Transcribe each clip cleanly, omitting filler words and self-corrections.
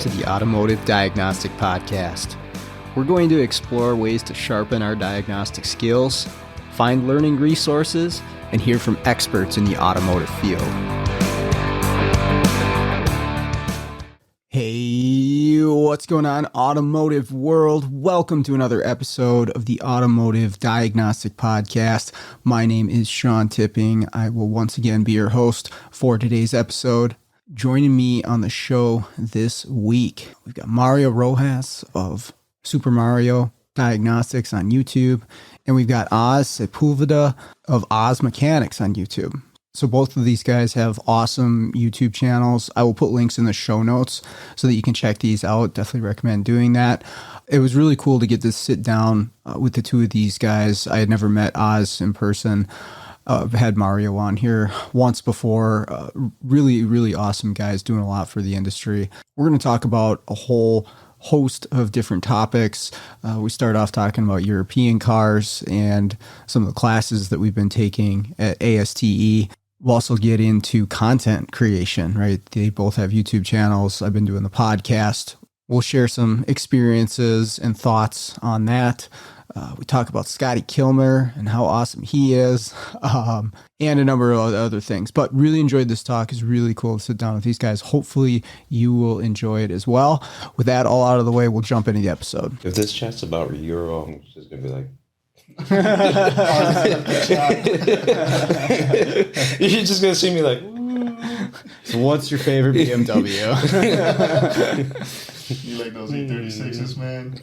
To the Automotive Diagnostic Podcast. We're going to explore ways to sharpen our diagnostic skills, find learning resources, and hear from experts in the automotive field. Hey, what's going on, automotive world? Welcome to another episode of the Automotive Diagnostic Podcast. My name is Sean Tipping. I will once again be your host for today's episode. Joining me on the show this week, we've got Mario Rojas of Super Mario Diagnostics on YouTube, and we've got Oz Sepulveda of Oz Mechanics on YouTube. So both of these guys have awesome YouTube channels. I will put links in the show notes so that you can check these out. Definitely recommend doing that. It was really cool to get to sit down with the two of these guys. I had never met Oz in person. I've had Mario on here once before. Really awesome guys doing a lot for the industry. We're going to talk about a whole host of different topics. We start off talking about European cars and some of the classes that we've been taking at ASTE. We'll also get into content creation, right? They both have YouTube channels. I've been doing the podcast. We'll share some experiences and thoughts on that. We talk about Scotty Kilmer and how awesome he is, and a number of other things. But really enjoyed this talk. It's really cool to sit down with these guys. Hopefully you will enjoy it as well. With that all out of the way, we'll jump into the episode. If this chat's about Euro, I'm just going to be like... You're just going to see me like... So what's your favorite BMW? You like those E36s, man?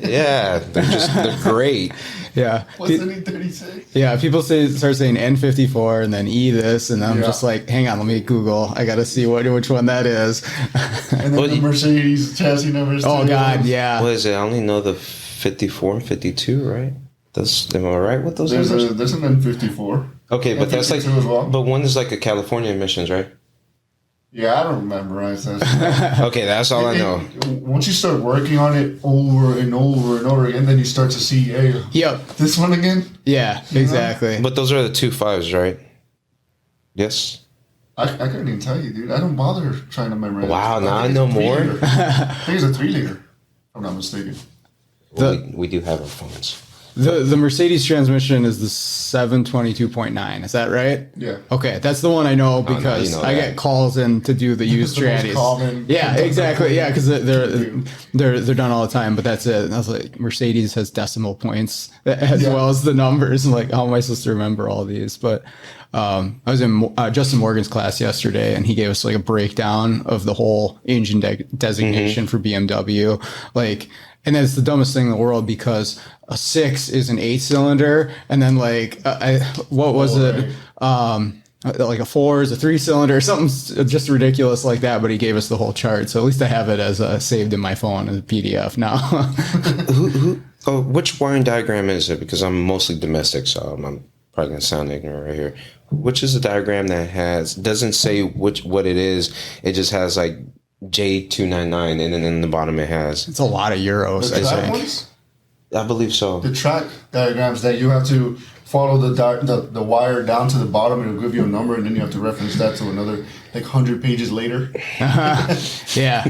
Yeah, they're great. Yeah. What's an E36? Yeah, people start saying N54 and then E this, and I'm just like, hang on, let me Google. I got to see which one that is. And then the Mercedes chassis numbers. Oh, God, yeah. What is it? I only know the 54 and 52, right? Am I right with those numbers? There's an N54. Okay, but that's like... as well. But one is like a California emissions, right? Yeah, I don't memorize that. Okay, that's all I know. Once you start working on it over and over and over again, then you start to see, hey, this one again? Yeah, exactly. But those are the 2.5s, right? Yes? I couldn't even tell you, dude. I don't bother trying to memorize. Wow, now I know more. I think it's a 3-liter, if I'm not mistaken. Well, we do have our phones. The Mercedes transmission is the 722.9. Is that right? Yeah. Okay, that's the one I know because I get calls in to do the used trannies. Yeah, exactly. Yeah, because they're done all the time. But that's it. And I was like, Mercedes has decimal points as well as the numbers. I'm like, how am I supposed to remember all these? But I was in Justin Morgan's class yesterday, and he gave us like a breakdown of the whole engine designation for BMW. And that's the dumbest thing in the world because a 6 is an 8-cylinder, and then like like a 4 is a 3-cylinder, something just ridiculous like that. But he gave us the whole chart, so at least I have it as saved in my phone as a PDF now. Which wiring diagram is it? Because I'm mostly domestic, so I'm probably gonna sound ignorant right here. Which is the diagram that doesn't say what it is? It just has like J299, and then in the bottom it has... It's a lot of euros, I think. I believe so. The track diagrams that you have to follow the wire down to the bottom, and it'll give you a number, and then you have to reference that to another 100 pages later. Yeah.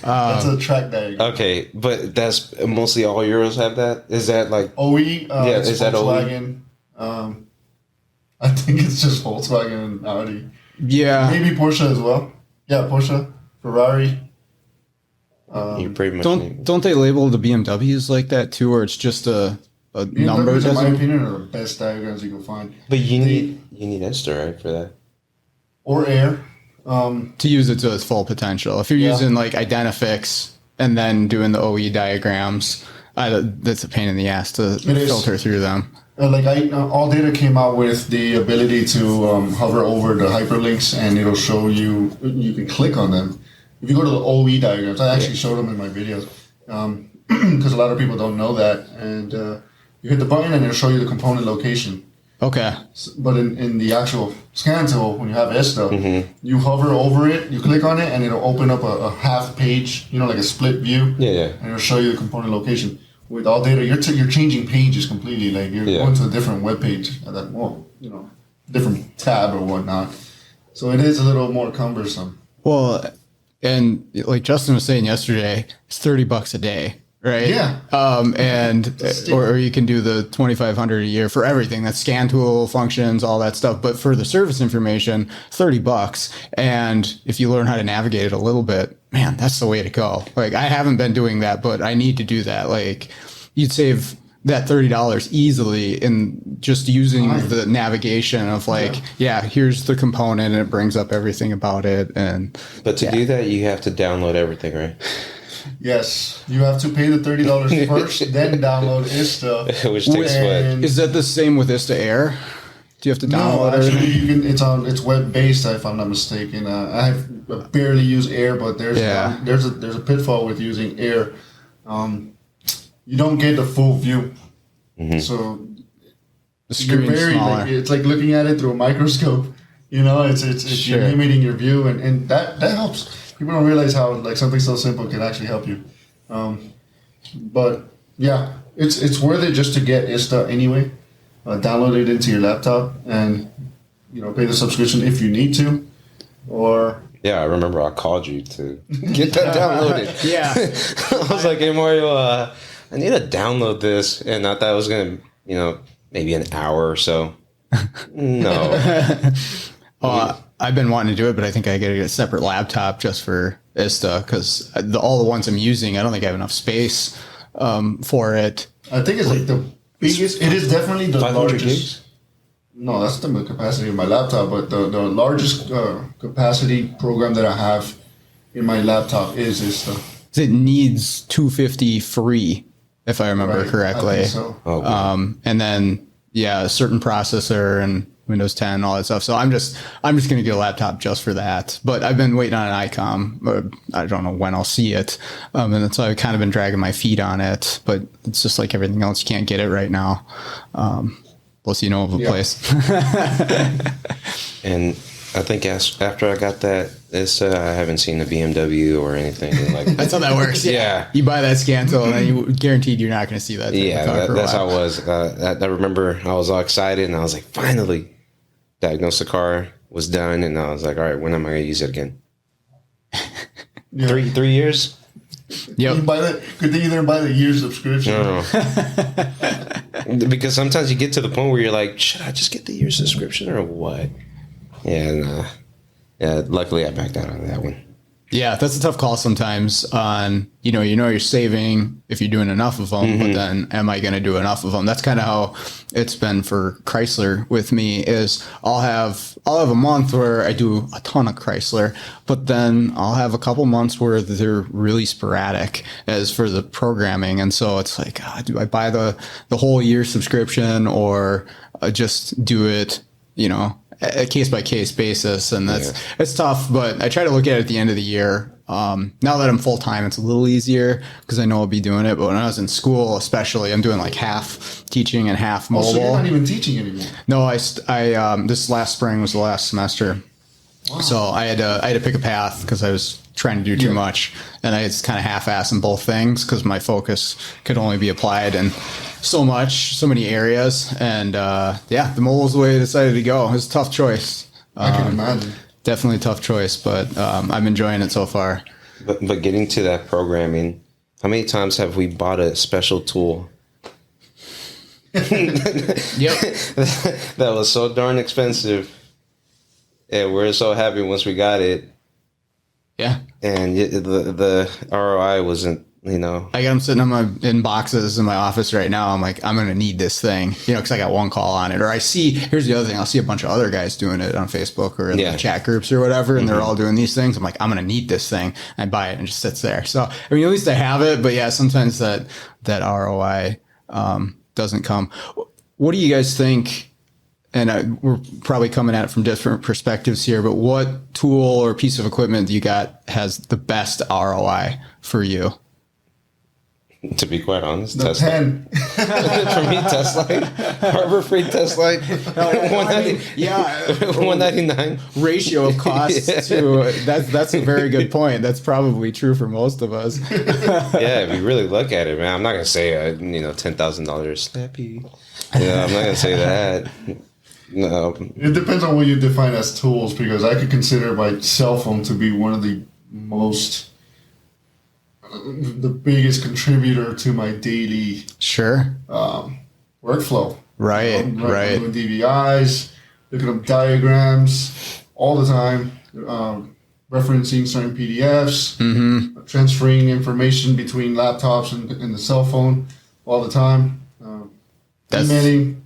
That's a track diagram. Okay, but that's mostly all Euros have that? Is that like... OE? Is that Volkswagen? I think it's just Volkswagen and Audi. Yeah. Maybe Porsche as well. Yeah, Porsche. Ferrari. You pretty much don't they label the BMWs like that too, or it's just a number? In my opinion, are the best diagrams you can find. But you need Esther, right, for that, or Air to use it to its full potential. If you're using like Identifix and then doing the OE diagrams, that's a pain in the ass to filter through them. All Data came out with the ability to hover over the hyperlinks, and it'll show you can click on them. If you go to the OE diagrams, I actually showed them in my videos because a lot of people don't know that. And you hit the button and it'll show you the component location. Okay. But in the actual scan tool, when you have ESTA, you hover over it, you click on it, and it'll open up a half page, like a split view. Yeah. And it'll show you the component location. With all data, you're changing pages completely. Like you're going to a different web page, different tab or whatnot. So it is a little more cumbersome. Well, And like Justin was saying yesterday, it's $30 a day, right? Yeah. Or you can do the 2,500 a year for everything. That's scan tool functions, all that stuff. But for the service information, $30. And if you learn how to navigate it a little bit, man, that's the way to go. Like, I haven't been doing that, but I need to do that. Like, you'd save that $30 easily in just using the navigation of like, here's the component and it brings up everything about it. But to do that, you have to download everything, right? Yes, you have to pay the $30 first, then download ISTA. Which takes what? Is that the same with ISTA Air? Do you have to download No, actually, everything? it's web based. If I'm not mistaken, I barely use Air, but there's a pitfall with using Air. You don't get the full view, so The screen's smaller. it's like looking at it through a microscope. You know, it's Sure. you're limiting your view, and that helps. People don't realize how like something so simple can actually help you. But yeah, it's worth it just to get ISTA anyway. Download it into your laptop, and pay the subscription if you need to, or. Yeah, I remember I called you to get that downloaded. Yeah. I was like, hey, Mario, I need to download this. And I thought it was going to, maybe an hour or so. No. I've been wanting to do it, but I think I got to get a separate laptop just for ISTA because all the ones I'm using, I don't think I have enough space for it. I think it's like the biggest. It is definitely the 500 largest. gigs? No, that's the capacity of my laptop, but the largest capacity program that I have in my laptop is ISTA. It needs 250 free, if I remember Right, correctly. I think so. Okay. And then a certain processor and Windows 10, all that stuff. So I'm just going to get a laptop just for that. But I've been waiting on an ICOM. I don't know when I'll see it. And so I've kind of been dragging my feet on it. But it's just like everything else, you can't get it right now. Unless you know of a place. And I think after I got that, I haven't seen a BMW or anything like that. That's how that works. Yeah. You buy that scan tool and then you guaranteed you're not going to see that. That's how it was. I remember I was all excited and I was like, finally, Diagnostic car was done. And I was like, all right, when am I going to use it again? Yeah. 3 years? Yep. Good thing you didn't buy the year subscription. No. Because sometimes you get to the point where you're like, should I just get the year subscription or what? Yeah, luckily I backed out on that one. Yeah, that's a tough call sometimes on, you're saving if you're doing enough of them, but then am I going to do enough of them? That's kind of how it's been for Chrysler with me is I'll have a month where I do a ton of Chrysler, but then I'll have a couple months where they're really sporadic as for the programming. And so it's like, do I buy the whole year subscription or just do it, a case by case basis, and it's tough. But I try to look at it at the end of the year. Now that I'm full time, it's a little easier because I know I'll be doing it. But when I was in school, especially, I'm doing like half teaching and half mobile. So you're not even teaching anymore. No, I this last spring was the last semester, so I had to pick a path because I was trying to do too much, and I was kind of half-assed in both things because my focus could only be applied in so many areas. And the mobile's the way I decided to go. It was a tough choice. I can imagine. Definitely a tough choice, but I'm enjoying it so far. But getting to that programming, how many times have we bought a special tool? Yep. That was so darn expensive, and we're so happy once we got it. Yeah. And the ROI wasn't, I got them sitting in boxes in my office right now. I'm like, I'm going to need this thing, because I got one call on it. Or here's the other thing. I'll see a bunch of other guys doing it on Facebook or in the chat groups or whatever, and they're all doing these things. I'm like, I'm going to need this thing. I buy it and it just sits there. So, at least I have it. But yeah, sometimes that ROI doesn't come. What do you guys think? And we're probably coming at it from different perspectives here, but what tool or piece of equipment do you got has the best ROI for you? To be quite honest, The Tesla. pen. For me, Tesla. Harbor Freight Tesla. 199 ratio of cost to that's a very good point. That's probably true for most of us. Yeah, if you really look at it, man, I'm not gonna say $10,000 snappy. I'm not gonna say that. No. It depends on what you define as tools, because I could consider my cell phone to be one of the the biggest contributor to my daily workflow. Right. I'm doing DVIs, looking up diagrams all the time, referencing certain PDFs, transferring information between laptops and the cell phone all the time. Emailing.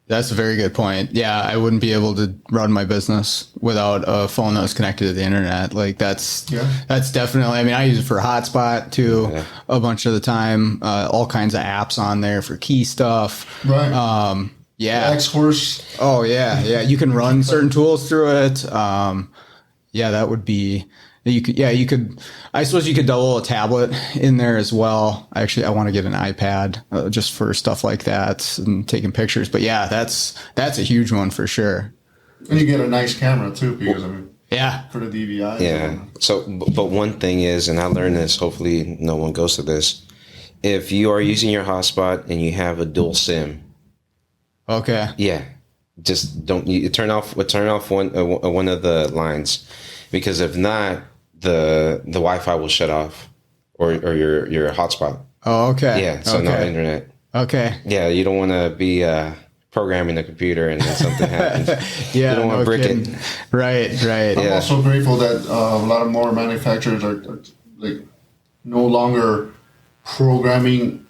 That's a very good point. Yeah, I wouldn't be able to run my business without a phone that was connected to the internet. Like that's definitely, I mean, I use it for hotspot too, a bunch of the time, all kinds of apps on there for key stuff. Right. X-Horse. Oh yeah. Yeah. You can run certain tools through it. That would be, you could, I suppose you could double a tablet in there as well. Actually, I want to get an iPad just for stuff like that and taking pictures. But yeah, that's a huge one for sure. And you get a nice camera too, because for the DVI. Yeah. So, but one thing is, and I learned this, hopefully no one goes to this. If you are using your hotspot and you have a dual SIM. Okay. Yeah. Just don't turn off one of the lines, because if not, the Wi-Fi will shut off, or your hotspot. Oh, okay. Yeah, so no internet. Okay. Yeah, you don't want to be programming the computer and then something happens. You don't want to brick it. Right. I'm also grateful that a lot of more manufacturers are like no longer programming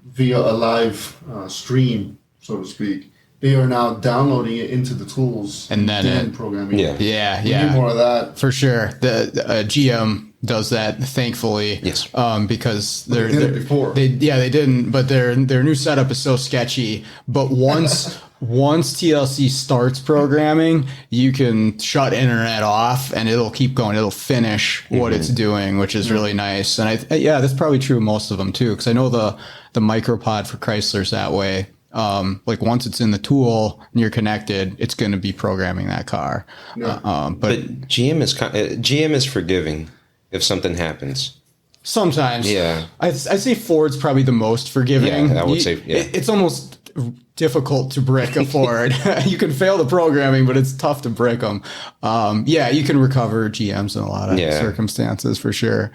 via a live stream, so to speak. They are now downloading it into the tools and then programming. Yeah. We need more of that for sure. The GM does that, thankfully. Yes. They Because did it before. They didn't, but their new setup is so sketchy. But once TLC starts programming, you can shut internet off and it'll keep going. It'll finish what it's doing, which is really nice. And that's probably true of most of them too, because I know the micropod for Chrysler's that way. Like once it's in the tool and you're connected, it's going to be programming that car. Yeah. But GM is forgiving if something happens. Sometimes. Yeah. I say Ford's probably the most forgiving. Yeah, I would say. Yeah. It's almost difficult to brick a Ford. You can fail the programming, but it's tough to brick them. You can recover GMs in a lot of circumstances for sure.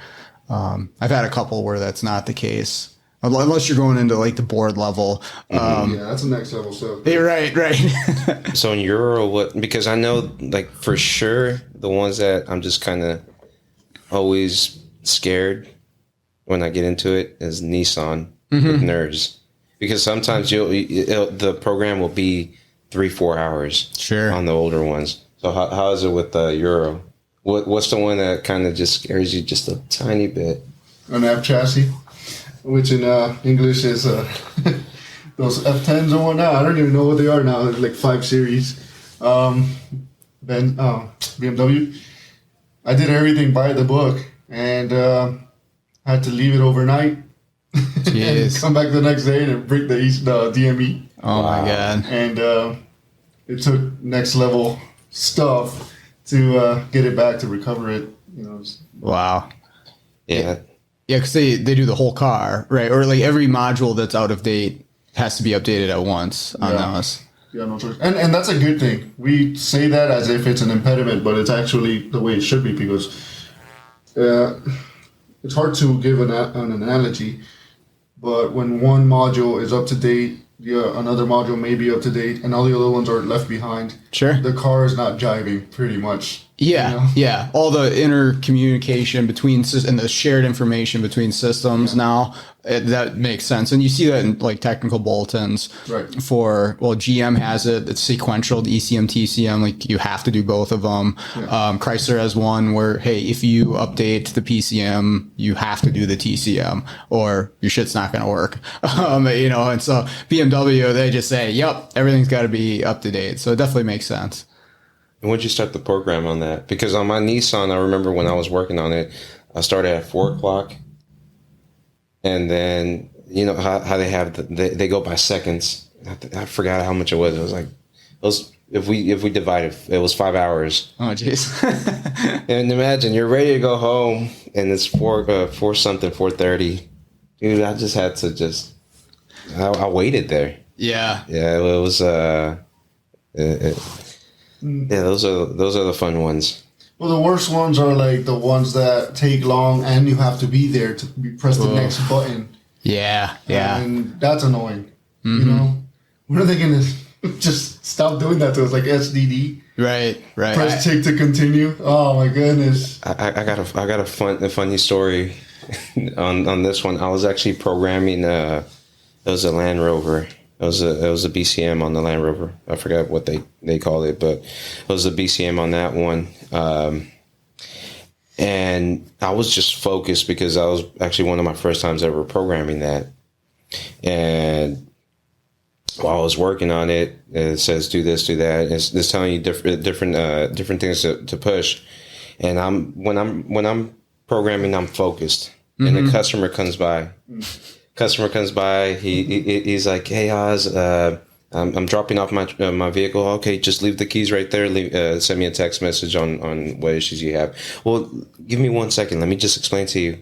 I've had a couple where that's not the case. Unless you're going into like the board level. That's the next level stuff. Yeah, right. So in Euro, because I know like for sure the ones that I'm just kind of always scared when I get into it is Nissan with nerds. Because sometimes the program will be 3-4 hours on the older ones. So how is it with Euro? What's the one that kind of just scares you just a tiny bit? An F chassis. Which in English is those F10s or whatnot. I don't even know what they are now. It's like 5 Series. BMW. I did everything by the book and had to leave it overnight. And come back the next day and break the DME. Oh my God. And it took next level stuff to get it back, to recover it. Wow. Yeah. Yeah, because they do the whole car, right? Or like every module that's out of date has to be updated at once on those. Yeah, no choice. And that's a good thing. We say that as if it's an impediment, but it's actually the way it should be, because it's hard to give an analogy, but when one module is up to date, another module may be up to date, and all the other ones are left behind. Sure. The car is not jiving, pretty much. Yeah. All the intercommunication between and the shared information between systems now, that makes sense. And you see that in like technical bulletins. Right. GM has it. It's sequential, the ECM, TCM. Like you have to do both of them. Yeah. Chrysler has one where, hey, if you update the PCM, you have to do the TCM or your shit's not going to work. And so BMW, they just say, yep, everything's got to be up to date. So it definitely makes sense. And when did you start the program on that? Because on my Nissan, I remember when I was working on it, I started at 4 o'clock. And then, how they have, they go by seconds. I forgot how much it was. It was if we divided, it was 5 hours. Oh, jeez. And imagine you're ready to go home and it's 4:30. Dude, I just had to I waited there. Yeah. Yeah, it was, those are the fun ones. Well, the worst ones are like the ones that take long and you have to be there to press the next button. Yeah. And that's annoying. You know, what are they going to just stop doing that to us? Like SDD. Right. Press tick to continue. Oh my goodness. I got a funny story on this one. I was actually programming. It was a Land Rover. It was a BCM on the Land Rover. I forgot what they called it, but it was a BCM on that one. And I was just focused because I was actually one of my first times ever programming that. And while I was working on it, it says do this, do that. It's telling you different things to push. And when I'm programming, I'm focused. And the customer comes by. He's like, "Hey, Oz, I'm dropping off my vehicle. Okay, just leave the keys right there. Send me a text message on what issues you have. Well, give me 1 second. Let me just explain to you."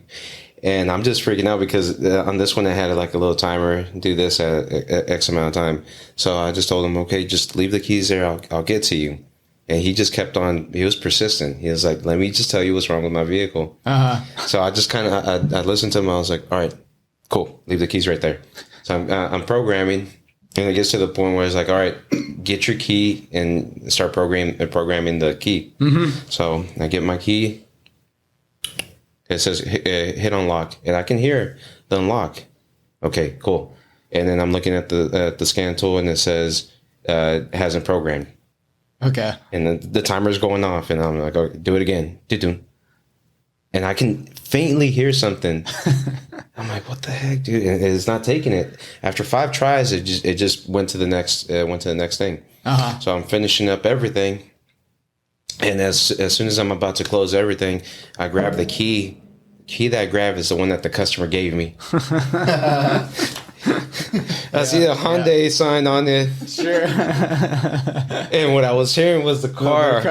And I'm just freaking out because on this one I had like a little timer, do this at X amount of time. So I just told him, "Okay, just leave the keys there. I'll get to you." And he just kept on. He was persistent. He was like, "Let me just tell you what's wrong with my vehicle." So I just kind of I listened to him. I was like, "All right, cool. Leave the keys right there." So I'm programming, and it gets to the point where it's like, "All right, get your key and start programming the key." So I get my key. It says hit unlock, and I can hear the unlock. Okay, cool. And then I'm looking at the scan tool, and it says it hasn't programmed. Okay. And the timer's going off, and I'm like, "Okay, do it again." And I can faintly hear something. I'm like, "What the heck, dude?" And it's not taking it. After 5 tries, it just went to the next thing. So I'm finishing up everything, and as soon as I'm about to close everything, I grab the key. The key that I grabbed is the one that the customer gave me. I see the Hyundai sign on it. Sure. And what I was hearing was the car.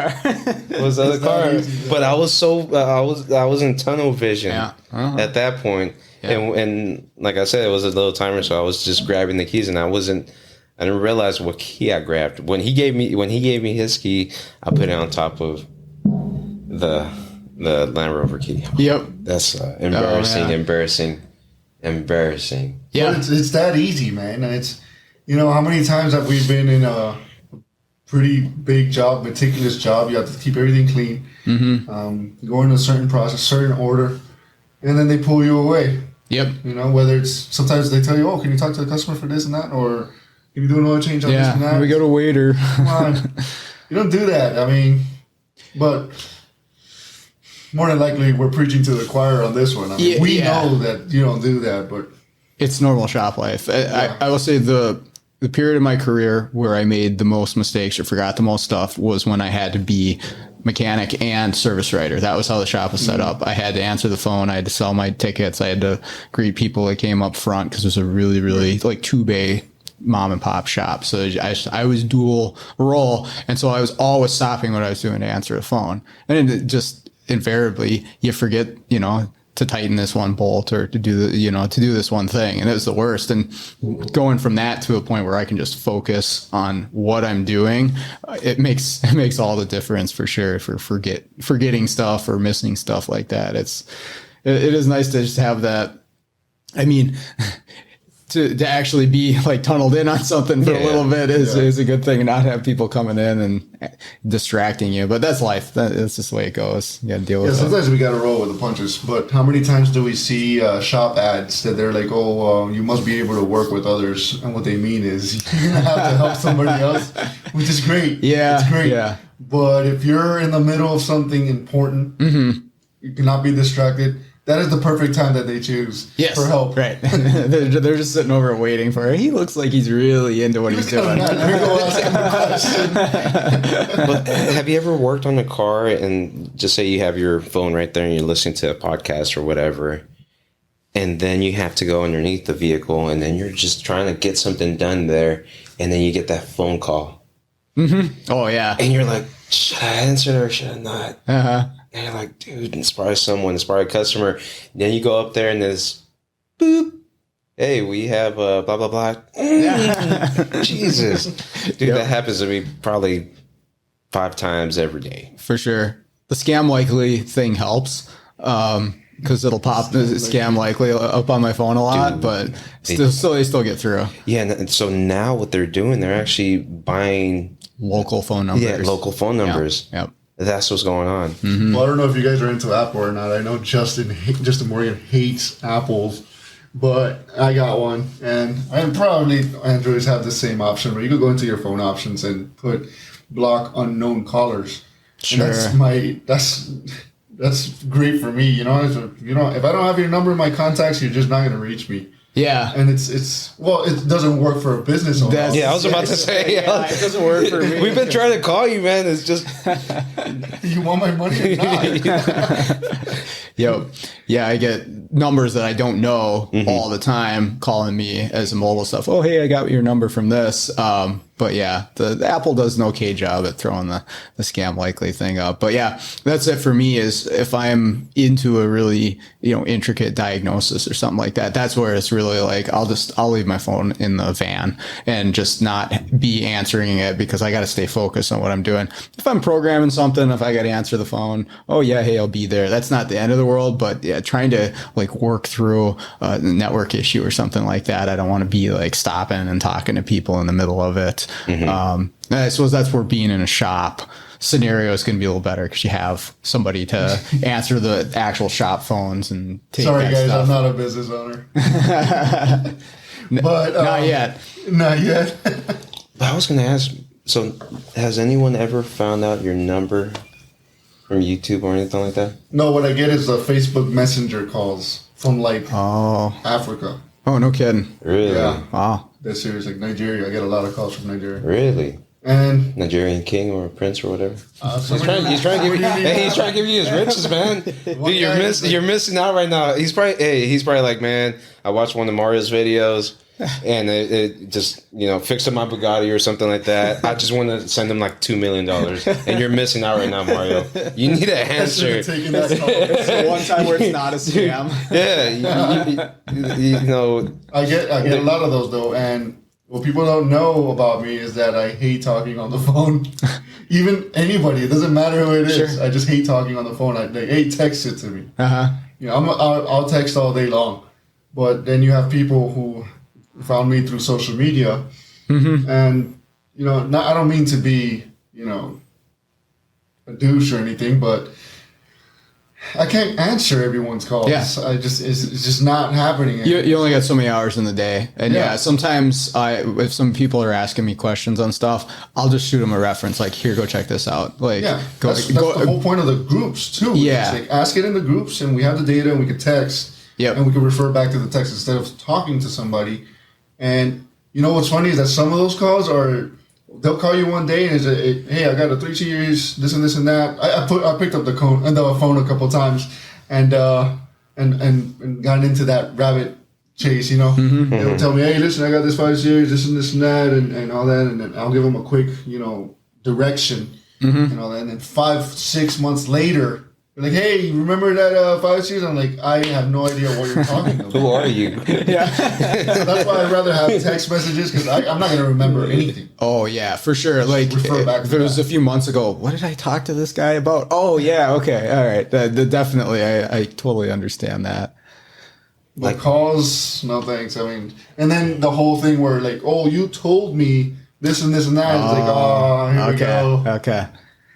Was the other car. But I was I was in tunnel vision at that point. Yeah. And like I said, it was a little timer, so I was just grabbing the keys, and I didn't realize what key I grabbed. When he gave me his key, I put it on top of the Land Rover key. Yep. That's embarrassing. Yeah, but it's that easy, man. And it's, how many times have we been in a pretty big job, meticulous job? You have to keep everything clean. Go in a certain process, certain order, and then they pull you away. Yep. Whether it's sometimes they tell you, "Oh, can you talk to the customer for this and that," or "Can you do an oil change on this and that?" We go to waiter. Come on, you don't do that. I mean, but. More than likely, we're preaching to the choir on this one. I mean, we know that you don't do that, but it's normal shop life. I will say the period of my career where I made the most mistakes or forgot the most stuff was when I had to be mechanic and service writer. That was how the shop was set up. I had to answer the phone. I had to sell my tickets. I had to greet people that came up front because it was a really, really like 2-bay mom and pop shop. So I was dual role. And so I was always stopping what I was doing to answer the phone. And it just invariably you forget, to tighten this one bolt or to do this one thing. And it was the worst. And going from that to a point where I can just focus on what I'm doing, it makes all the difference for sure for forgetting stuff or missing stuff like that. It is nice to just have that. I mean, to actually be like tunneled in on something for a little bit is a good thing, and not have people coming in and distracting you. But that's life. That's just the way it goes. You got to deal with it. Sometimes we got to roll with the punches. But how many times do we see shop ads that they're like, "Oh, you must be able to work with others," and what they mean is you have to help somebody else, which is great. Yeah, it's great. Yeah. But if you're in the middle of something important, you cannot be distracted. That is the perfect time that they choose for help. Right. They're just sitting over waiting for it. He looks like he's really into what he's doing. But have you ever worked on a car and just say you have your phone right there and you're listening to a podcast or whatever, and then you have to go underneath the vehicle and then you're just trying to get something done there, and then you get that phone call. Oh, yeah. And you're like, should I answer it or should I not? And you're like, dude, it's probably a customer. Then you go up there and there's boop. Hey, we have blah, blah, blah. Jesus. Dude, that happens to me probably 5 times every day. For sure. The scam likely thing helps. Because it'll pop the scam likely up on my phone a lot, Dude, but they still get through. Yeah, and so now what they're doing, they're actually buying local phone numbers. Yeah, local phone numbers. Yep. That's what's going on. Mm-hmm. Well, I don't know if you guys are into Apple or not. I know Justin Morgan hates Apples, but I got one, and probably Androids have the same option where you could go into your phone options and put block unknown callers. Sure. And that's great for me. If I don't have your number in my contacts, you're just not going to reach me. Yeah. And it doesn't work for a business owner. I was about to say. It doesn't work for me. We've been trying to call you, man. It's just... You want my money or not? Yeah, I get numbers that I don't know all the time calling me as a mobile stuff. Oh, hey, I got your number from this. But yeah, the Apple does an okay job at throwing the scam likely thing up. But yeah, that's it for me. Is if I'm into a really intricate diagnosis or something like that, that's where it's really like I'll leave my phone in the van and just not be answering it because I got to stay focused on what I'm doing. If I'm programming something, if I got to answer the phone, oh yeah, hey, I'll be there. That's not the end of the world. But yeah, trying to like work through a network issue or something like that, I don't want to be like stopping and talking to people in the middle of it. I suppose that's where being in a shop scenario is going to be a little better because you have somebody to answer the actual shop phones and take Sorry, that guys, stuff. I'm not a business owner. But not yet. Not yet. I was going to ask, so has anyone ever found out your number from YouTube or anything like that? No, what I get is the Facebook Messenger calls from Africa. Oh, no kidding. Really? Yeah. Wow. That's serious. Like Nigeria. I get a lot of calls from Nigeria. Really? And Nigerian king or prince or whatever. He's trying to give you his riches, man. Dude, you're missing out right now. He's probably like, man, I watched one of Mario's videos and it just fixed up my Bugatti or something like that. I just want to send him like $2 million, and you're missing out right now, Mario. You need an answer. It's the one time where it's not a scam. I get a lot of those though, and what people don't know about me is that I hate talking on the phone. Even anybody, it doesn't matter who it is. Sure. I just hate talking on the phone. Text it to me. I'll text all day long, but then you have people who found me through social media, and I don't mean to be a douche or anything, but I can't answer everyone's calls. Yeah. It's just not happening. You only got so many hours in the day. And sometimes if some people are asking me questions on stuff, I'll just shoot them a reference. Like, here, go check this out. Like, that's the whole point of the groups too. Yeah. It's like, ask it in the groups and we have the data and we can text. Yep. And we can refer back to the text instead of talking to somebody. And what's funny is that some of those calls they'll call you one day and it's hey, I got a 3 series, this and this and that. I picked up the phone a couple of times and got into that rabbit chase. They'll tell me, hey, listen, I got this 5 series, this and that, and all that, and then I'll give them a quick direction and all that, and then 5-6 months later. Like, hey, remember that 5 series? I'm like, I have no idea what you're talking about. Who are you? So that's why I'd rather have text messages because I'm not going to remember anything. Oh, yeah, for sure. Like, if it was a few months ago, what did I talk to this guy about? Oh, yeah, okay, all right. Definitely, I totally understand that. Like calls, no thanks. I mean, and then the whole thing where like, oh, you told me this and this and that. It's like, oh, here we go. Okay.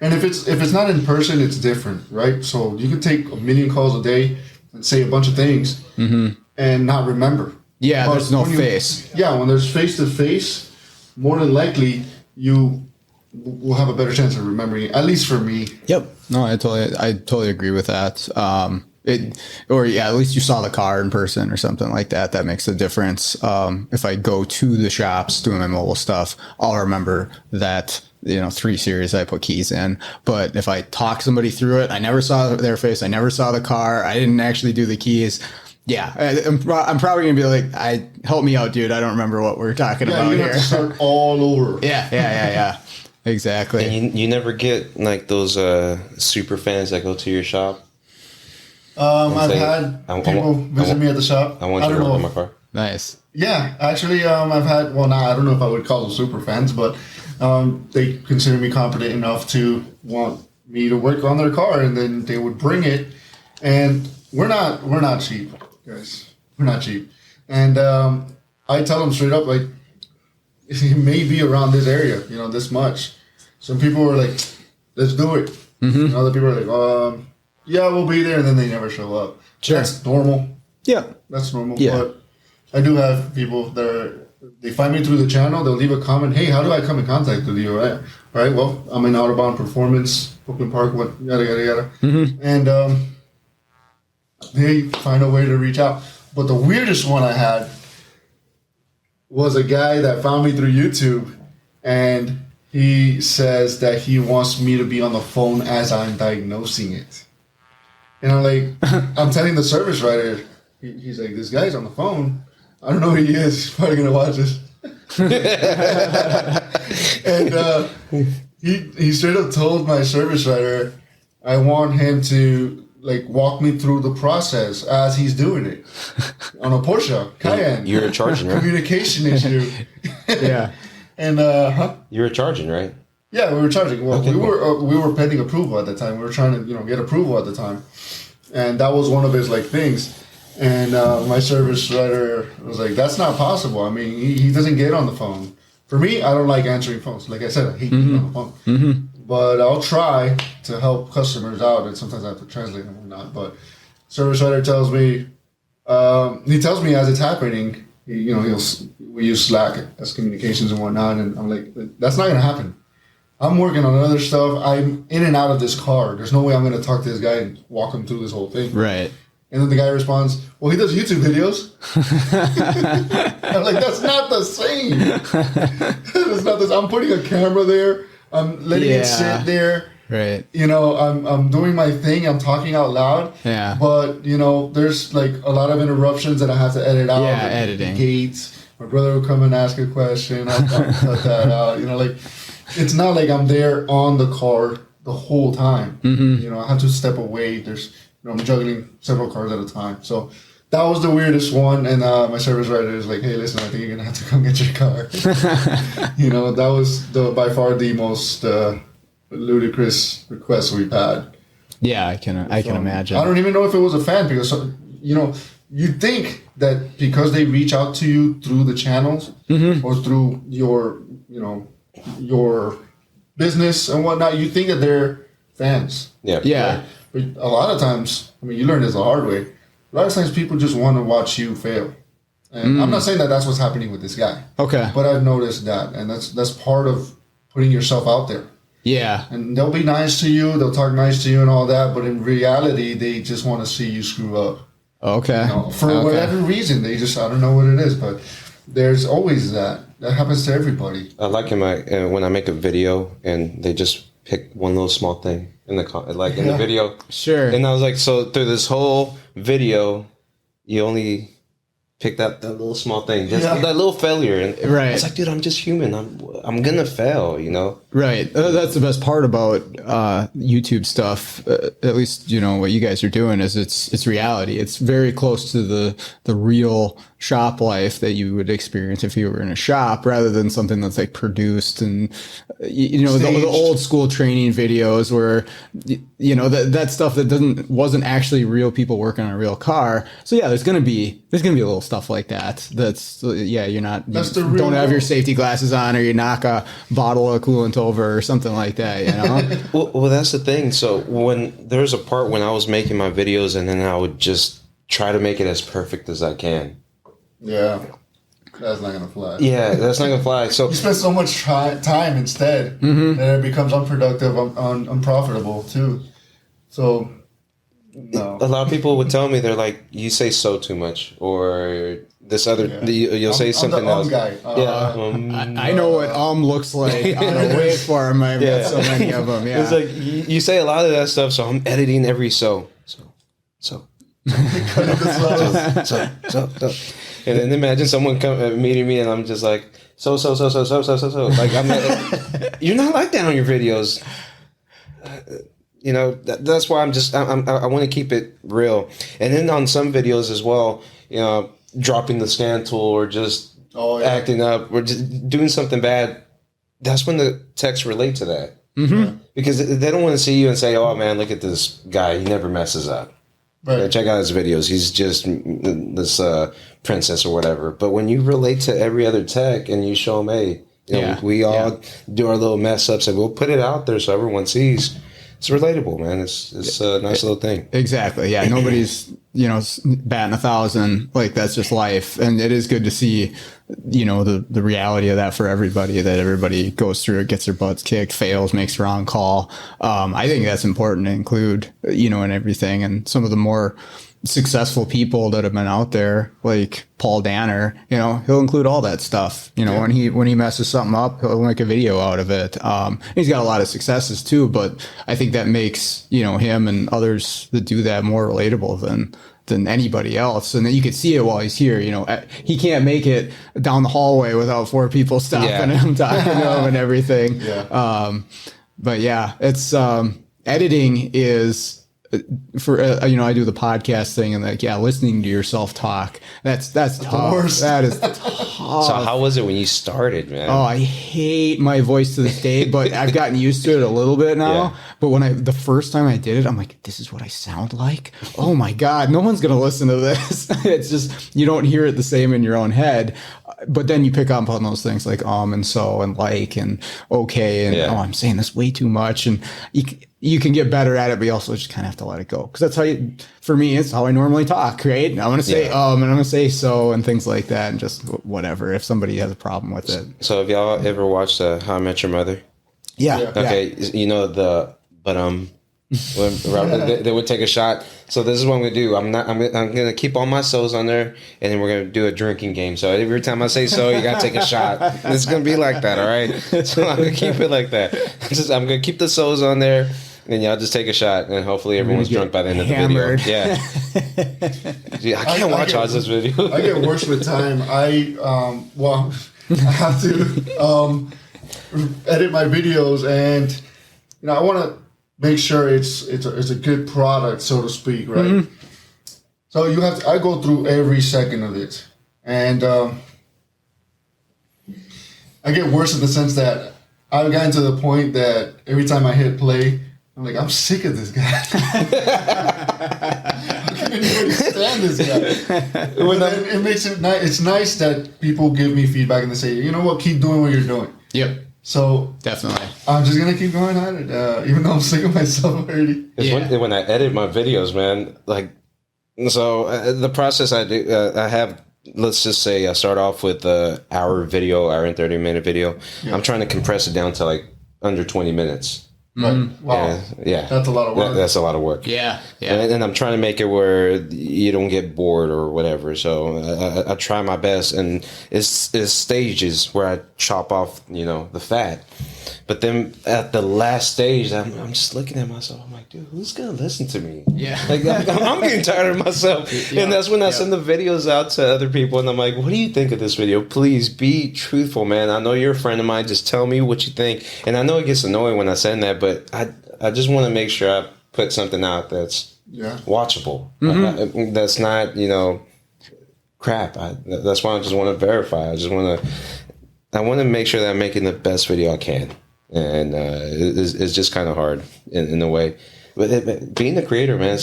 And if it's not in person, it's different, right? So you can take 1 million calls a day and say a bunch of things and not remember. Yeah, but there's no face. Yeah, when there's face to face, more than likely you will have a better chance of remembering it. At least for me. Yep. No, I totally agree with that. At least you saw the car in person or something like that. That makes a difference. If I go to the shops doing my mobile stuff, I'll remember that 3 series I put keys in. But if I talk somebody through it, I never saw their face, I never saw the car, I didn't actually do the keys. Yeah, I'm probably gonna be like, help me out, dude. I don't remember what we're talking about you here. have to start all over. Yeah. Exactly. And you never get like those super fans that go to your shop. I've had people visit me at the shop. I want you to work on my car. Nice. Yeah, actually, I've had. I don't know if I would call them super fans, but they consider me competent enough to want me to work on their car, and then they would bring it. And we're not cheap, guys. We're not cheap. And I tell them straight up, like, it may be around this area, this much. Some people were like, let's do it. Mm-hmm. And other people are like, yeah, we'll be there, and then they never show up. Sure. That's normal. Yeah. That's normal. Yeah. But I do have people that they find me through the channel, they'll leave a comment, hey, how do I come in contact with you? All right, well, I'm in Autobahn Performance, Brooklyn Park, yada, yada, yada. Mm-hmm. And they find a way to reach out. But the weirdest one I had was a guy that found me through YouTube, and he says that he wants me to be on the phone as I'm diagnosing it. And I'm like, I'm telling the service writer, he's like, this guy's on the phone. I don't know who he is. He's probably going to watch this. And he straight up told my service writer, I want him to like walk me through the process as he's doing it on a Porsche Cayenne. You're charging, right? Communication issue. Yeah. And you were charging, right? Yeah, we were charging. Well, okay, we were pending approval at the time. We were trying to get approval at the time, and that was one of his like things. And my service writer was like, "That's not possible. I mean, he doesn't get on the phone. For me, I don't like answering phones. Like I said, I hate being on the phone. Mm-hmm. But I'll try to help customers out, and sometimes I have to translate and whatnot. But service writer tells me, he tells me as it's happening. We use Slack as communications and whatnot, and I'm like, that's not gonna happen. I'm working on other stuff. I'm in and out of this car. There's no way I'm gonna talk to this guy and walk him through this whole thing. Right. And then the guy responds, well, he does YouTube videos. I'm like, that's not the same. That's not this. I'm putting a camera there. I'm letting it sit there. Right. I'm doing my thing. I'm talking out loud. Yeah. But, there's like a lot of interruptions that I have to edit out. Yeah, like editing. Gates. My brother will come and ask a question. I'll cut that out. It's not like I'm there on the car the whole time. Mm-hmm. I have to step away. I'm juggling several cars at a time. So that was the weirdest one. And my service writer is like, hey, listen, I think you're going to have to come get your car. That was by far the most ludicrous request we've had. Yeah, I can imagine. I don't even know if it was a fan because, you'd think that because they reach out to you through the channels mm-hmm. or through your business and whatnot, you think that they're fans. Yeah. Yeah. Right? But a lot of times, you learn this the hard way. A lot of times people just want to watch you fail. And I'm not saying that that's what's happening with this guy. Okay. But I've noticed that. And that's part of putting yourself out there. Yeah. And they'll be nice to you. They'll talk nice to you and all that. But in reality, they just want to see you screw up. Okay. For whatever reason. I don't know what it is. But there's always that. That happens to everybody. I like when I make a video and they just pick one little small thing in the video. Sure. And I was like, so through this whole video, you only picked up that little small thing, just that little failure. And right. I was like, dude, I'm just human. I'm gonna fail, Right. That's the best part about YouTube stuff. At least what you guys are doing is it's reality. It's very close to the real shop life that you would experience if you were in a shop, rather than something that's like produced and the old school training videos where that stuff that wasn't actually real people working on a real car. So yeah, there's gonna be a little stuff like that. You're not. You don't have your safety glasses on, or you knock a bottle of coolant over or something like that. Well, that's the thing. So when there's a part when I was making my videos, and then I would just try to make it as perfect as I can. Yeah, that's not gonna fly. Yeah, that's not gonna fly. So you spend so much time instead, mm-hmm. that it becomes unproductive, unprofitable too. So, no. A lot of people would tell me, they're like, "You say so too much," or this other. Yeah. You'll say something else. Guy. I know what looks like on a waveform. I've got so many of them. Yeah, it's like you say a lot of that stuff, so I'm editing every so. And then imagine someone meeting me and I'm just like, so. Like, you're not like that on your videos. That's why I want to keep it real. And then on some videos as well, dropping the scan tool or just acting up or just doing something bad. That's when the texts relate to that. Because they don't want to see you and say, "Oh man, look at this guy. He never messes up." Right. Check out his videos. He's just this princess or whatever. But when you relate to every other tech and you show them, hey, we all do our little mess ups and we'll put it out there so everyone sees. It's relatable, man. It's a nice little thing. Exactly. Yeah. Nobody's, batting 1,000. Like, that's just life. And it is good to see, the reality of that for everybody, that everybody goes through it, gets their butts kicked, fails, makes the wrong call. I think that's important to include, in everything. And some of the more successful people that have been out there, like Paul Danner, he'll include all that stuff. When he messes something up, he'll make a video out of it. He's got a lot of successes too, but I think that makes, him and others that do that more relatable than anybody else. And then you could see it while he's here. He can't make it down the hallway without 4 people stopping him, talking to him and everything. But yeah, it's editing is for I do the podcast thing, and listening to yourself talk, that's tough. That is tough. So how was it when you started, man? Oh, I hate my voice to this day, but I've gotten used to it a little bit now. But when the first time I did it, I'm like, this is what I sound like? Oh my God, no one's going to listen to this. It's just, you don't hear it the same in your own head. But then you pick up on those things like and so and like and okay and I'm saying this way too much, and you can get better at it, but you also just kind of have to let it go, because that's how for me, it's how I normally talk, right? I'm going to say and I'm going to say so and things like that, and just whatever if somebody has a problem with it. So have y'all ever watched How I Met Your Mother? Yeah. Okay, when Robert, they would take a shot. So this is what I'm gonna do. I'm gonna keep all my so's on there, and then we're gonna do a drinking game. So every time I say so, you gotta take a shot. It's gonna be like that, all right? So I'm gonna keep it like that. I'm gonna keep the so's on there, and y'all just take a shot, and hopefully everyone's drunk by the end of the video. Yeah. I can't watch all this video. I get worse with time. I have to edit my videos, and I want to make sure it's a good product, so to speak, right? Mm-hmm. So I go through every second of it, and I get worse in the sense that I've gotten to the point that every time I hit play, I'm like, I'm sick of this guy. I can't even stand this guy. Then it makes it nice. It's nice that people give me feedback and they say, you know what, keep doing what you're doing. Yep. So definitely, I'm just gonna keep going at it, even though I'm sick of myself already. When I edit my videos, man, the process I do, I have. Let's just say I start off with hour and 30-minute video. Yeah. I'm trying to compress it down to under 20 minutes. Right. Wow. Yeah. That's a lot of work. That's a lot of work. Yeah. And I'm trying to make it where you don't get bored or whatever. So I try my best, and it's stages where I chop off, the fat. But then at the last stage, I'm just looking at myself. I'm like, dude, who's gonna listen to me? Yeah. I'm getting tired of myself. And that's when I send the videos out to other people, and I'm like, what do you think of this video? Please be truthful, man. I know you're a friend of mine. Just tell me what you think. And I know it gets annoying when I send that, but I just want to make sure I put something out that's watchable. Mm-hmm. That's not, crap. That's why I just want to verify. I want to make sure that I'm making the best video I can. And it's just kind of hard in a way. But being a creator, man,